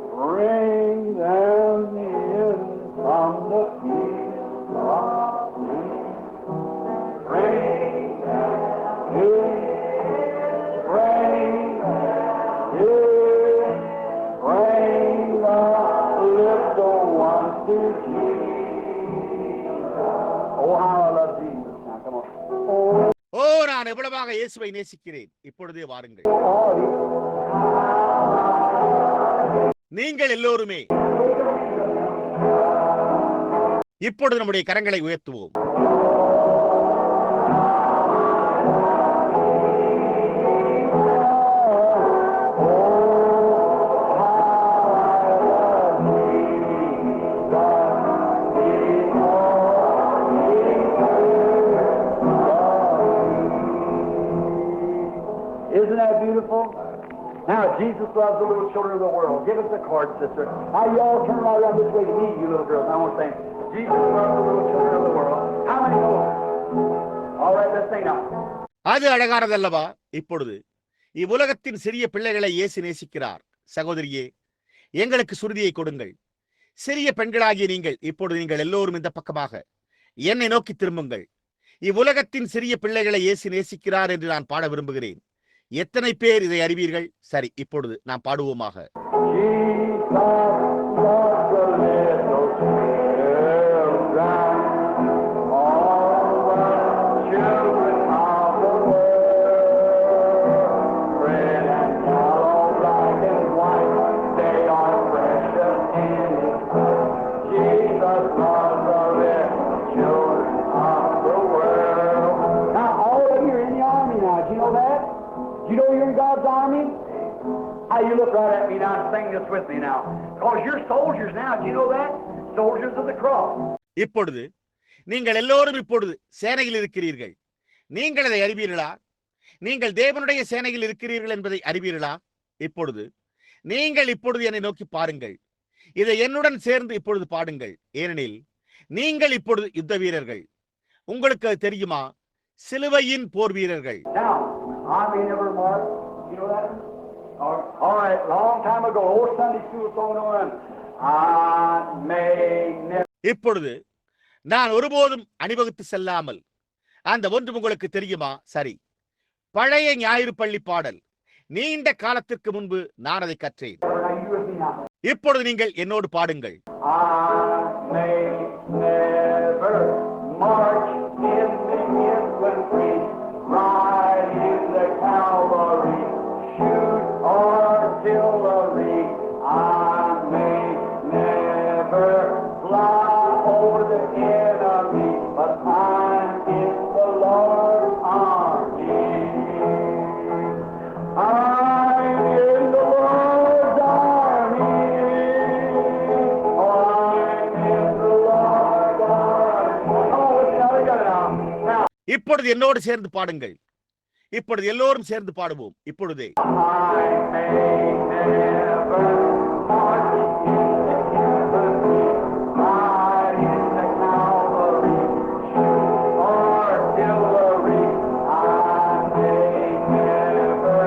ஓ, நான் எவ்வளவாக இயேசுவை நேசிக்கிறேன். இப்பொழுதே வாருங்கள். நீங்கள் எல்லோருமே இப்பொழுது நம்முடைய கரங்களை உயர்த்துவோம். Isn't that beautiful? Now, Jesus loves the little children of the world. Give us the card, sister. Now, you all turn right around this way to me, you little girls. I want to sing. Jesus loves the little children of the world. How many more? All right, let's sing now. அது அழகானதல்லவா? இப்பொழுது இவ்வுலகத்தின் சிறிய பிள்ளைகளை இயேசு நேசிக்கிறார். சகோதரியே, எங்களுக்கு சுருதியை கொடுங்கள். சிறிய பெண்களாகிய நீங்கள் இப்பொழுது நீங்கள் எல்லோரும் இந்த பக்கமாக என்னை நோக்கி திரும்புங்கள். இவ்வுலகத்தின் சிறிய பிள்ளைகளை இயேசு நேசிக்கிறார் என்று நான் பாட விரும்புகிறேன். எத்தனை பேர் இதை அறிவீர்கள்? சரி, இப்பொழுது நாம் பாடுவோமாக. Jesus You know you're in God's army? How you look right at me now and sing this with me now. Because you're soldiers now. Do you know that? Soldiers of the cross. இப்பொழுது நீங்கள் எல்லோரும் இப்பொழுது சேனையில் இருக்கிறீர்கள். நீங்கள் அதை அறிவீர்களா? நீங்கள் தேவனுடைய சேனையில் இருக்கிறீர்கள் என்பதை அறிவீர்களா? இப்பொழுது நீங்கள் இப்பொழுது என்னை நோக்கி பாருங்கள். இதை என்னுடன் சேர்ந்து இப்பொழுது பாடுங்கள். ஏனெனில் நீங்கள் இப்பொழுது யுத்த வீரர்கள். உங்களுக்கு அது தெரியுமா? சிலுவையின் போர் வீரர்கள். Now, I may never mark. You know that? All right, long time ago, old Sunday school song on. I may never. இப்பொழுது நான் ஒருபோதும் அணிவகுத்து செல்லாமல், அந்த ஒன்று உங்களுக்கு தெரியுமா? சரி, பழைய ஞாயிறு பள்ளி பாடல். நீண்ட காலத்திற்கு முன்பு நான் அதை கற்றேன். இப்பொழுது நீங்கள் என்னோடு பாடுங்கள். I may never march in the infantry, ride in the cavalry, shoot artillery. I may never fly over the enemy, but I'm in the Lord's army. I'm in the Lord's army. I'm in the Lord's army. Oh, now we got it now. இப்பொழுது என்னோடு சேர்ந்து பாடுங்கள். இப்பொழுது எல்லோரும் சேர்ந்து பாடுவோம். இப்பொழுதே I may never march in the infantry, ride in the cavalry, shoot artillery. I may never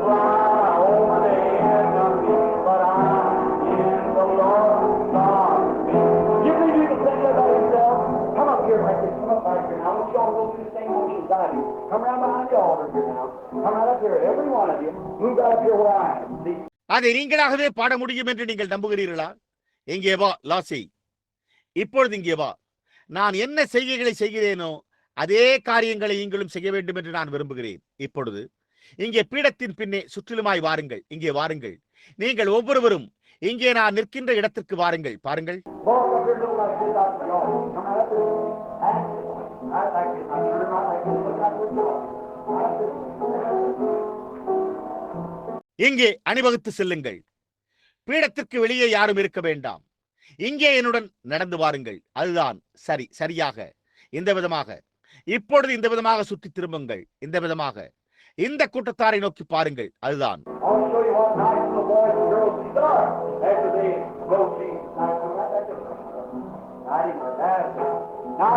fly over the enemy, but I'm in the Lord's army. You think you can sing that by yourself? Come up here like this. Come up right here now. I want you all to go through the same motions I do. Come around behind the altar here now. Come right up here. Every one of you. Move right up here where I am. See? அதை நீங்களாகவே பாட முடியும் என்று நீங்கள் நம்புகிறீர்களா? இங்கே வா லாசி. இப்பொழுது இங்கே வா. நான் என்ன செய்கைகளை செய்கிறேனோ அதே காரியங்களை நீங்களும் செய்ய வேண்டும் என்று நான் விரும்புகிறேன். இப்பொழுது இங்கே பீடத்தின் பின்னே சுற்றிலுமாய் வாருங்கள். இங்கே வாருங்கள். நீங்கள் ஒவ்வொருவரும் இங்கே நான் நிற்கின்ற இடத்திற்கு வாருங்கள். பாருங்கள். Walk up here a little like this out the altar. Come right up here. That's it. Right like this. I'm turning right like this. Look out this door. Right this. இங்கே அணிவகுத்து செல்லுங்கள். பீடத்திற்கு வெளியே யாரும் இருக்க வேண்டாம். இங்கே என்னுடன் நடந்து வாருங்கள். அதுதான் சரி. சரியாக இந்த விதமாக. இப்பொழுது இந்த விதமாக சுற்றி திரும்புங்கள். இந்த விதமாக இந்த கூட்டத்தாரை நோக்கி பாருங்கள். அதுதான். I'll show you what nice little boys and girls start after they go see. Now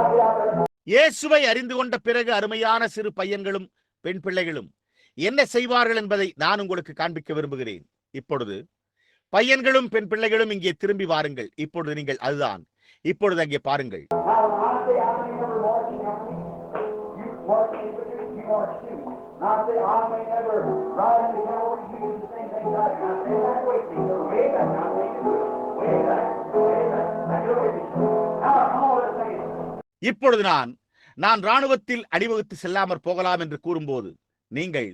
see out there. இயேசுவை அறிந்து கொண்ட பிறகு அருமையான சிறு பையன்களும் பெண் பிள்ளைகளும் என்ன செய்வார்கள் என்பதை நான் உங்களுக்கு காண்பிக்க விரும்புகிறேன். இப்பொழுது பையன்களும் பெண் பிள்ளைகளும் இங்கே திரும்பி வாருங்கள். இப்பொழுது நீங்கள் அதுதான். இப்பொழுது அங்கே பாருங்கள். Now when I say I may never march in the army, you march in the army, you march too. Now I say I may never ride in the cavalry, you do the same thing I do. Now say that way, please. Way back. Now say you do it. Way back. Way back. Now do it with me. Now come on, let's sing it. இப்பொழுது நான் இராணுவத்தில் அணிவகுத்து செல்லாமற் போகலாம் என்று கூறும்போது நீங்கள்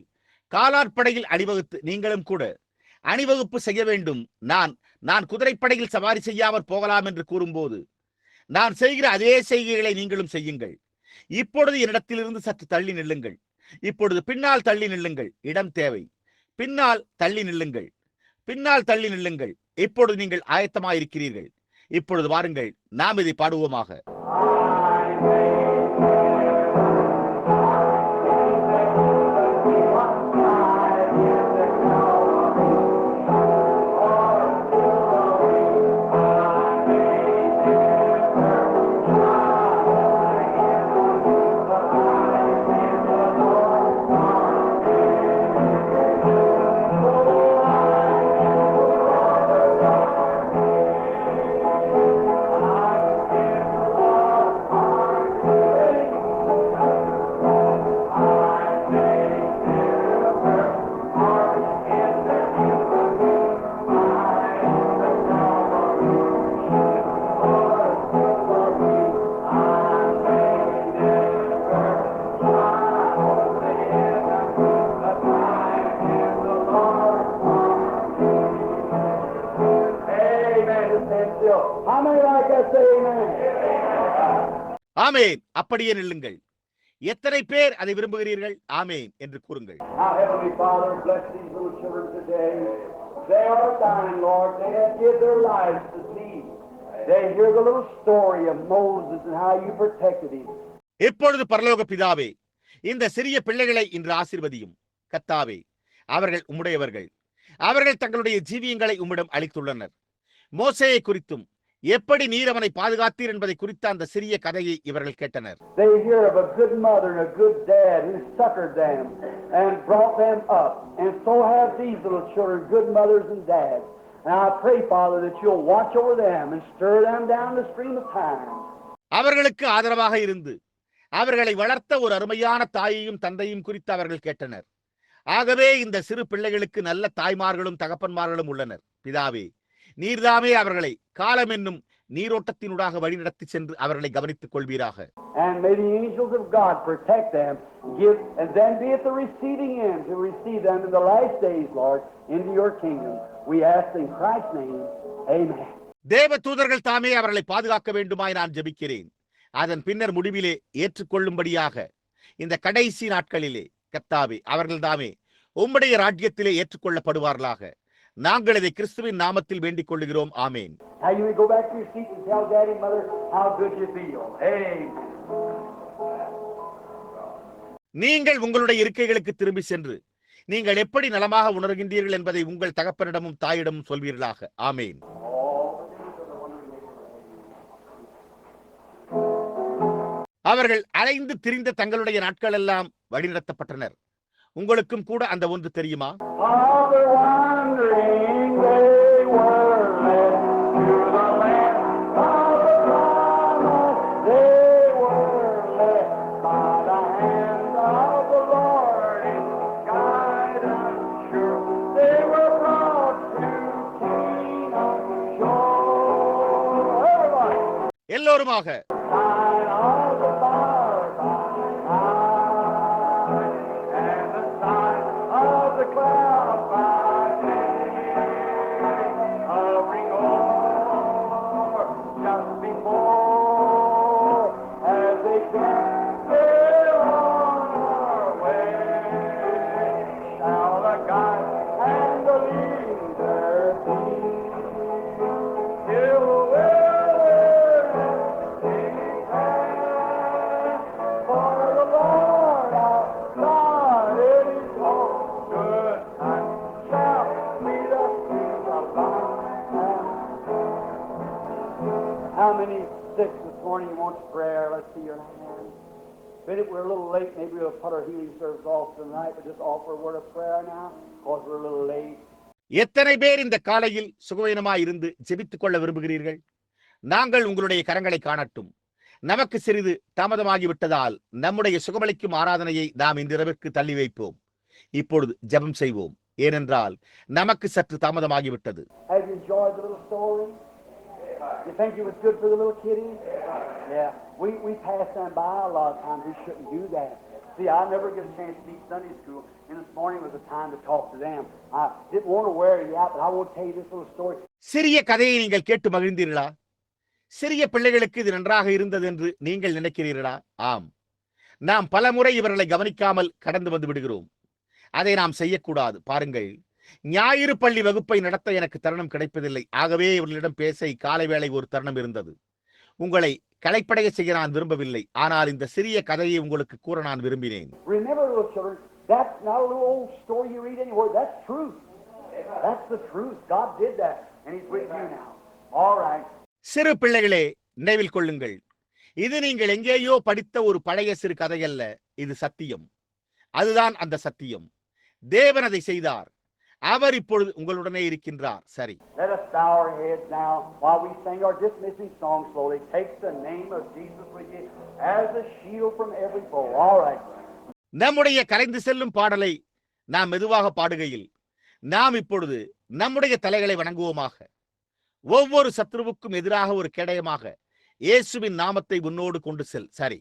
காலாட்படையில் அணிவகுத்து நீங்களும் கூட அணிவகுப்பு செய்ய வேண்டும். நான் குதிரைப்படையில் சவாரி செய்யாமற் போகலாம் என்று கூறும்போது நான் செய்கிற அதே செய்கைகளை நீங்களும் செய்யுங்கள். இப்பொழுது என்னிடத்திலிருந்து சற்று தள்ளி நில்லுங்கள். இப்பொழுது பின்னால் தள்ளி நில்லுங்கள். இடம் தேவை. பின்னால் தள்ளி நில்லுங்கள். பின்னால் தள்ளி நில்லுங்கள். இப்பொழுது நீங்கள் ஆயத்தமாயிருக்கிறீர்கள். இப்பொழுது வாருங்கள், நாம் இதை பாடுவோமாக. ஆமென். அப்படியே நில்லுங்கள். எத்தனை பேர் அதை விரும்புகிறீர்கள்? ஆமென் என்று கூறுங்கள். Now, Heavenly Father, bless these little children today. They are dying, Lord. They have given their lives to thee. They hear the little story of Moses and how you protected him. இப்பொழுது பரலோக பிதாவே, இந்த சிறிய பிள்ளைகளை இன்று ஆசீர்வதியும். கர்த்தாவே, அவர்கள் உம்முடையவர்கள். அவர்கள் தங்களுடைய ஜீவியங்களை உம்மிடம் அளித்துள்ளனர். மோசேயை குறித்தும் எப்படி நீர் அவனை பாதுகாத்தீர் என்பதை குறித்த அந்த சிறிய கதையை இவர்கள் கேட்டனர். They hear of a good mother and a good dad who succored them and brought them up. And so have these little children, good mothers and dads. And I pray, Father, that you'll watch over them and stir them down the stream of time. அவர்களுக்கு ஆதரவாக இருந்து அவர்களை வளர்த்த ஒரு அருமையான தாயையும் தந்தையும் குறித்து அவர்கள் கேட்டனர். ஆகவே இந்த சிறு பிள்ளைகளுக்கு நல்ல தாய்மார்களும் தகப்பன்மார்களும் உள்ளனர். பிதாவே, நீர்தாமே அவர்களை காலம் என்னும் நீரோட்டத்தினூடாக வழிநடத்தி சென்று அவர்களை கவனித்துக் கொள்வீராக. And may the angels of God protect them, give, and then be at the receiving end to receive them in the last days, Lord, into your kingdom. We ask in Christ's name, amen. தேவ தூதர்கள் தாமே அவர்களை பாதுகாக்க வேண்டுமாய் நான் ஜெபிக்கிறேன். அதன் பின்னர் முடிவிலே ஏற்றுக்கொள்ளும்படியாக இந்த கடைசி நாட்களிலே கர்த்தாவே அவர்கள் தாமே உம்முடைய ராஜ்யத்திலே ஏற்றுக்கொள்ளப்படுவார்களாக. நாங்கள் இதை கிறிஸ்துவின் நாமத்தில் வேண்டிக் கொள்ளுகிறோம். ஆமேன். Now you may go back to your seat and tell Daddy, Mother, how good you feel. Amen. நீங்கள் உங்களுடைய இருக்கைகளுக்கு திரும்பி சென்று நீங்கள் எப்படி நலமாக உணர்கின்றீர்கள் என்பதை உங்கள் தகப்பனிடமும் தாயிடமும் சொல்வீர்களாக. ஆமேன். அவர்கள் அலைந்து திரிந்த தங்களுடைய நாட்கள் எல்லாம் வழிநடத்தப்பட்டனர். உங்களுக்கும் கூட அந்த ஒன்று தெரியுமா? எல்லோருமாக we're a little late. Maybe we'll put our healing service off tonight, but just offer a word of prayer now, because we're a little late. எத்தனை பேர் இந்த காலையில் சுகவீனமாய் இருந்து ஜெபித்துக் கொள்ள விரும்புகிறீர்கள்? நாங்கள் உங்களுடைய கரங்களை காணட்டும். நமக்கு சிறிது தாமதமாகிவிட்டதால் நம்முடைய சுகமளிக்கும் ஆராதனையை நாம் இன்றிரவிற்கு தள்ளி வைப்போம். இப்பொழுது ஜெபம் செய்வோம். ஏனென்றால் நமக்கு சற்று தாமதமாகிவிட்டது. Have you enjoyed the little story? You think it was good for the little kitty? Yeah. We pass them by a lot of times. We shouldn't do that. See, I never get a chance to teach Sunday school, and this morning was the time to talk to them. I didn't want to wear you out, but I want to tell you this little story. சிறிய கதையை நீங்கள் கேட்டு மகிழ்ந்தீர்களா? சிறிய பிள்ளைகளுக்கு இது நன்றாக இருந்தது என்று நீங்கள் நினைக்கிறீர்களா? ஆம். நாம் பல முறை இவர்களை கவனிக்காமல் கடந்து வந்து விடுகிறோம். அதை நாம் செய்யக்கூடாது. பாருங்கள், ஞாயிறு பள்ளி வகுப்பை நடத்த எனக்கு தருணம் கிடைப்பதில்லை. ஆகவே இவர்களிடம் பேச காலை வேளை ஒரு தருணம் இருந்தது. உங்களை களைப்படைய செய்ய நான் விரும்பவில்லை. ஆனால் இந்த சிறிய கதையை உங்களுக்கு கூற நான் விரும்பினேன். Remember, little children, that's not a little old story you read anywhere. That's truth. That's the truth. God did that, and He's with you now. All right. சிறு பிள்ளைகளே, நினைவில் கொள்ளுங்கள், இது நீங்கள் எங்கேயோ படித்த ஒரு பழைய சிறு கதை அல்ல. இது சத்தியம். அதுதான் அந்த சத்தியம். தேவன் அதை செய்தார். அவர் இப்பொழுது உங்களுடனே இருக்கின்றார். சரி. Let us bow our heads now while we sing our dismissing song slowly. Take the name of Jesus with you as a shield from every foe. All right. நம்முடைய கலைந்து செல்லும் பாடலை நாம் மெதுவாக பாடுகையில் நாம் இப்பொழுது நம்முடைய தலைகளை வணங்குவோமாக. ஒவ்வொரு சத்ருவுக்கும் எதிராக ஒரு கேடயமாக இயேசுவின் நாமத்தை உன்னோடு கொண்டு செல். சரி.